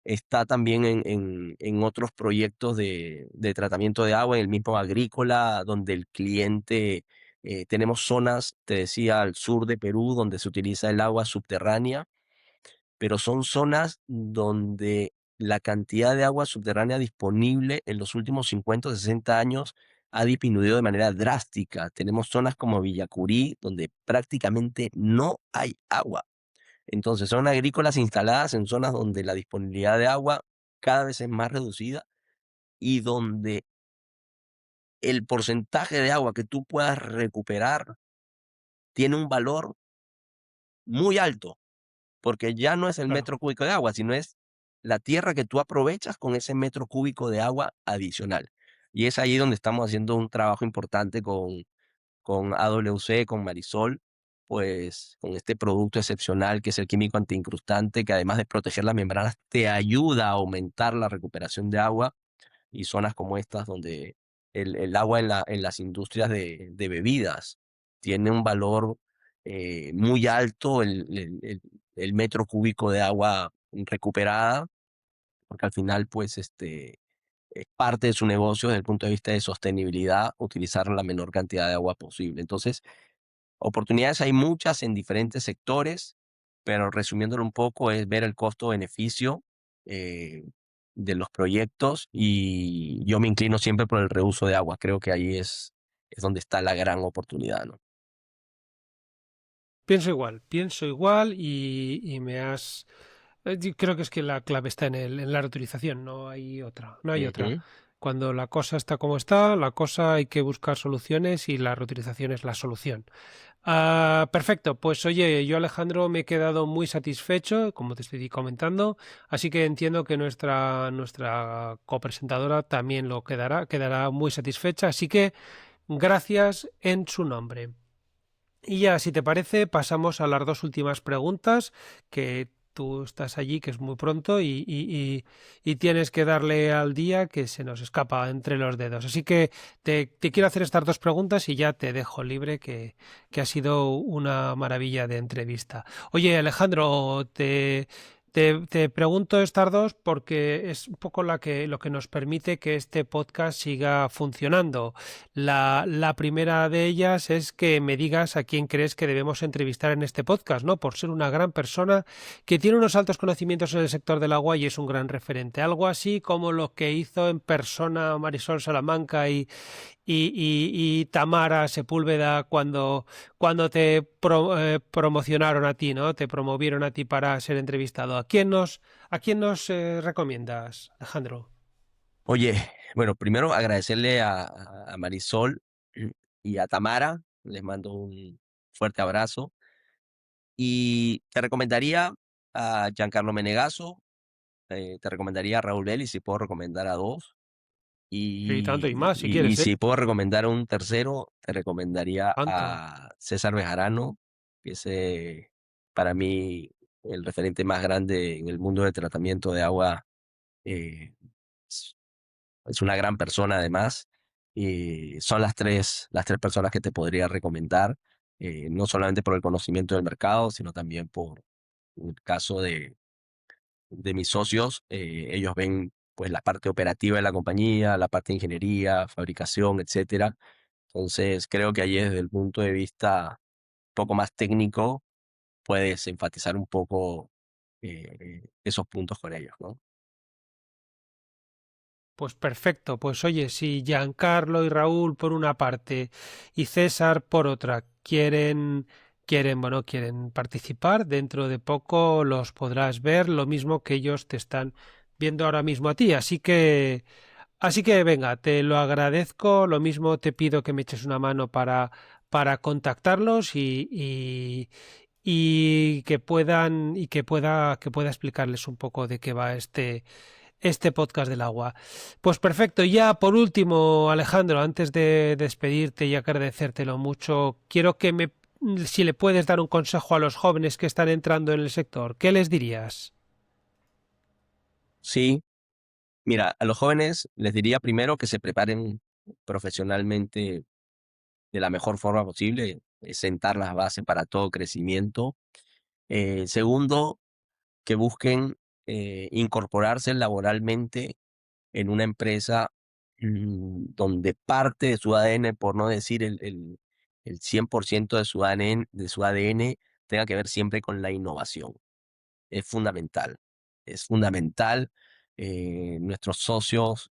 Speaker 2: está también en otros proyectos de tratamiento de agua, en el mismo agrícola, donde el cliente, tenemos zonas, te decía, al sur de Perú, donde se utiliza el agua subterránea, pero son zonas donde la cantidad de agua subterránea disponible en los últimos 50 o 60 años ha disminuido de manera drástica. Tenemos zonas como Villacurí, donde prácticamente no hay agua. Entonces, son agrícolas instaladas en zonas donde la disponibilidad de agua cada vez es más reducida y donde el porcentaje de agua que tú puedas recuperar tiene un valor muy alto, porque ya no es el
Speaker 1: Claro.
Speaker 2: metro cúbico de agua, sino es la tierra que tú aprovechas con ese metro cúbico de agua adicional. Y es ahí donde estamos haciendo un trabajo importante con AWC, con Marisol, pues con este producto excepcional que es el químico antiincrustante, que además de proteger las membranas, te ayuda a aumentar la recuperación de agua y zonas como estas donde el agua en las industrias de bebidas tiene un valor muy alto, el metro cúbico de agua recuperada, porque al final, pues, es parte de su negocio desde el punto de vista de sostenibilidad, utilizar la menor cantidad de agua posible. Entonces, oportunidades hay muchas en diferentes sectores, pero resumiéndolo un poco es ver el costo-beneficio eh, de los proyectos y yo me inclino siempre por el reuso de agua. Creo que ahí es donde está la gran oportunidad, ¿no?
Speaker 1: Pienso igual y me has... yo creo que es que la clave está en la reutilización, no hay otra, no hay otra.
Speaker 2: Ujú.
Speaker 1: Cuando la cosa está como está, la cosa hay que buscar soluciones y la reutilización es la solución. Perfecto, pues oye, yo Alejandro me he quedado muy satisfecho, como te estoy comentando, así que entiendo que nuestra copresentadora también lo quedará muy satisfecha, así que gracias en su nombre. Y ya, si te parece, pasamos a las dos últimas preguntas, que tú estás allí, que es muy pronto, y tienes que darle al día que se nos escapa entre los dedos. Así que te quiero hacer estas dos preguntas y ya te dejo libre, que ha sido una maravilla de entrevista. Oye, Alejandro, te pregunto estas dos porque es un poco lo que nos permite que este podcast siga funcionando. La primera de ellas es que me digas a quién crees que debemos entrevistar en este podcast, ¿no? Por ser una gran persona que tiene unos altos conocimientos en el sector del agua y es un gran referente. Algo así como lo que hizo en persona Marisol Salamanca y Tamara Sepúlveda cuando promocionaron a ti, ¿no? Te promovieron a ti para ser entrevistado. A quién nos recomiendas, Alejandro?
Speaker 2: Oye, bueno, primero agradecerle a Marisol y a Tamara, les mando un fuerte abrazo y te recomendaría a Giancarlo Menegaso, te recomendaría a Raúl Vélez, si puedo recomendar a dos.
Speaker 1: Sí, tanto y más, si
Speaker 2: Y
Speaker 1: quieres, ¿eh?
Speaker 2: si puedo recomendar a un tercero, te recomendaría
Speaker 1: Tanto.
Speaker 2: a César Bejarano, que es para mí el referente más grande en el mundo del tratamiento de agua. eh, es es una gran persona además. Y son las tres personas que te podría recomendar, no solamente por el conocimiento del mercado, sino también por el caso de mis socios, ellos ven pues la parte operativa de la compañía, la parte de ingeniería, fabricación, etcétera. Entonces, creo que allí desde el punto de vista un poco más técnico, puedes enfatizar un poco esos puntos con ellos, ¿no?
Speaker 1: Pues perfecto, pues oye, si Giancarlo y Raúl por una parte y César por otra quieren participar, dentro de poco los podrás ver, lo mismo que ellos te están viendo ahora mismo a ti. Así que venga, te lo agradezco, lo mismo te pido que me eches una mano para contactarlos y que pueda explicarles un poco de qué va este podcast del agua. Pues perfecto, ya por último, Alejandro, antes de despedirte y agradecértelo mucho, quiero si le puedes dar un consejo a los jóvenes que están entrando en el sector, ¿qué les dirías?
Speaker 2: Sí, mira, a los jóvenes les diría primero que se preparen profesionalmente de la mejor forma posible, sentar las bases para todo crecimiento. Segundo, que busquen incorporarse laboralmente en una empresa donde parte de su ADN, por no decir el 100% de su ADN, tenga que ver siempre con la innovación. Es fundamental. Es fundamental. Nuestros socios,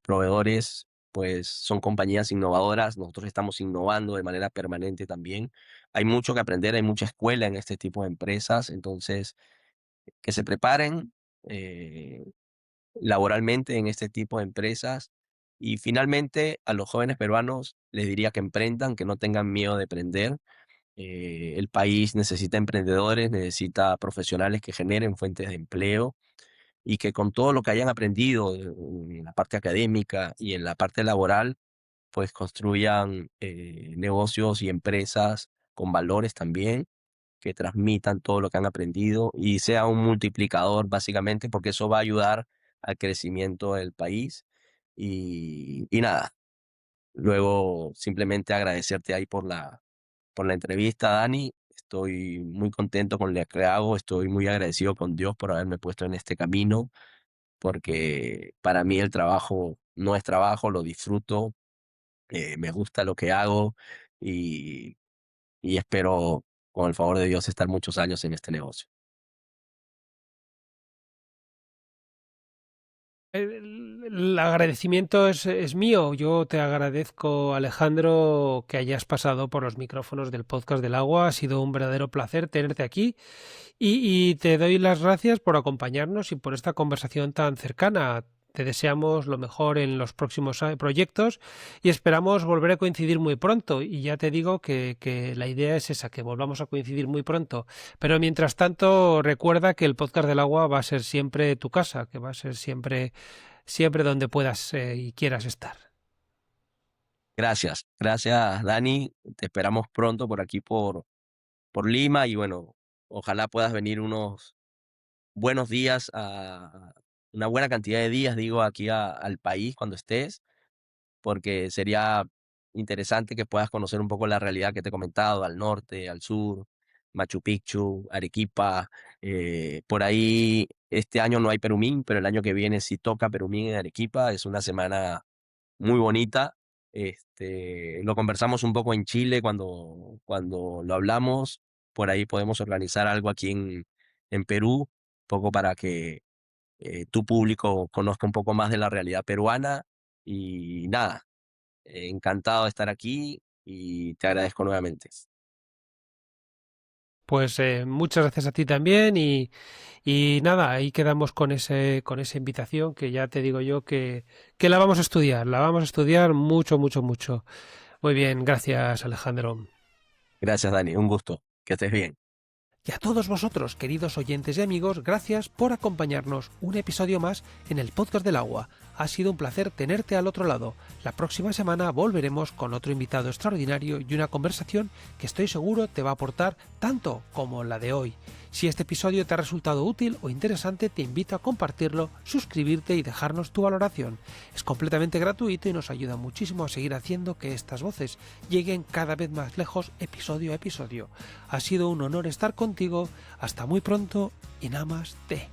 Speaker 2: proveedores, pues son compañías innovadoras. Nosotros estamos innovando de manera permanente también. Hay mucho que aprender, hay mucha escuela en este tipo de empresas. Entonces, que se preparen laboralmente en este tipo de empresas. Y finalmente, a los jóvenes peruanos les diría que emprendan, que no tengan miedo de emprender. El país necesita emprendedores, necesita profesionales que generen fuentes de empleo y que con todo lo que hayan aprendido en la parte académica y en la parte laboral, pues construyan negocios y empresas con valores también, que transmitan todo lo que han aprendido y sea un multiplicador básicamente, porque eso va a ayudar al crecimiento del país. Y nada, luego simplemente agradecerte ahí por la entrevista, Dani. Estoy muy contento con lo que hago, estoy muy agradecido con Dios por haberme puesto en este camino, porque para mí el trabajo no es trabajo, lo disfruto, me gusta lo que hago y, y espero, con el favor de Dios, estar muchos años en este negocio.
Speaker 1: El agradecimiento es mío. Yo te agradezco, Alejandro, que hayas pasado por los micrófonos del podcast del agua. Ha sido un verdadero placer tenerte aquí y te doy las gracias por acompañarnos y por esta conversación tan cercana. Te deseamos lo mejor en los próximos proyectos y esperamos volver a coincidir muy pronto. Y ya te digo que la idea es esa, que volvamos a coincidir muy pronto. Pero mientras tanto, recuerda que el podcast del agua va a ser siempre tu casa, que va a ser siempre donde puedas y quieras estar.
Speaker 2: Gracias, gracias, Dani. Te esperamos pronto por aquí, por Lima, y bueno, ojalá puedas venir unos buenos días, una buena cantidad de días, digo, aquí al país cuando estés, porque sería interesante que puedas conocer un poco la realidad que te he comentado, al norte, al sur, Machu Picchu, Arequipa. Por ahí este año no hay Perumín, pero el año que viene sí toca Perumín en Arequipa. Es una semana muy bonita. Lo conversamos un poco en Chile cuando lo hablamos. Por ahí podemos organizar algo aquí en Perú, un poco para que tu público conozca un poco más de la realidad peruana. Y nada, encantado de estar aquí y te agradezco nuevamente.
Speaker 1: Pues muchas gracias a ti también y nada, ahí quedamos con esa invitación que ya te digo yo que la vamos a estudiar mucho, mucho, mucho. Muy bien, gracias Alejandro.
Speaker 2: Gracias, Dani, un gusto. Que estés bien.
Speaker 1: Y a todos vosotros, queridos oyentes y amigos, gracias por acompañarnos un episodio más en el podcast del agua. Ha sido un placer tenerte al otro lado. La próxima semana volveremos con otro invitado extraordinario y una conversación que estoy seguro te va a aportar tanto como la de hoy. Si este episodio te ha resultado útil o interesante, te invito a compartirlo, suscribirte y dejarnos tu valoración. Es completamente gratuito y nos ayuda muchísimo a seguir haciendo que estas voces lleguen cada vez más lejos episodio a episodio. Ha sido un honor estar contigo. Hasta muy pronto y Namaste.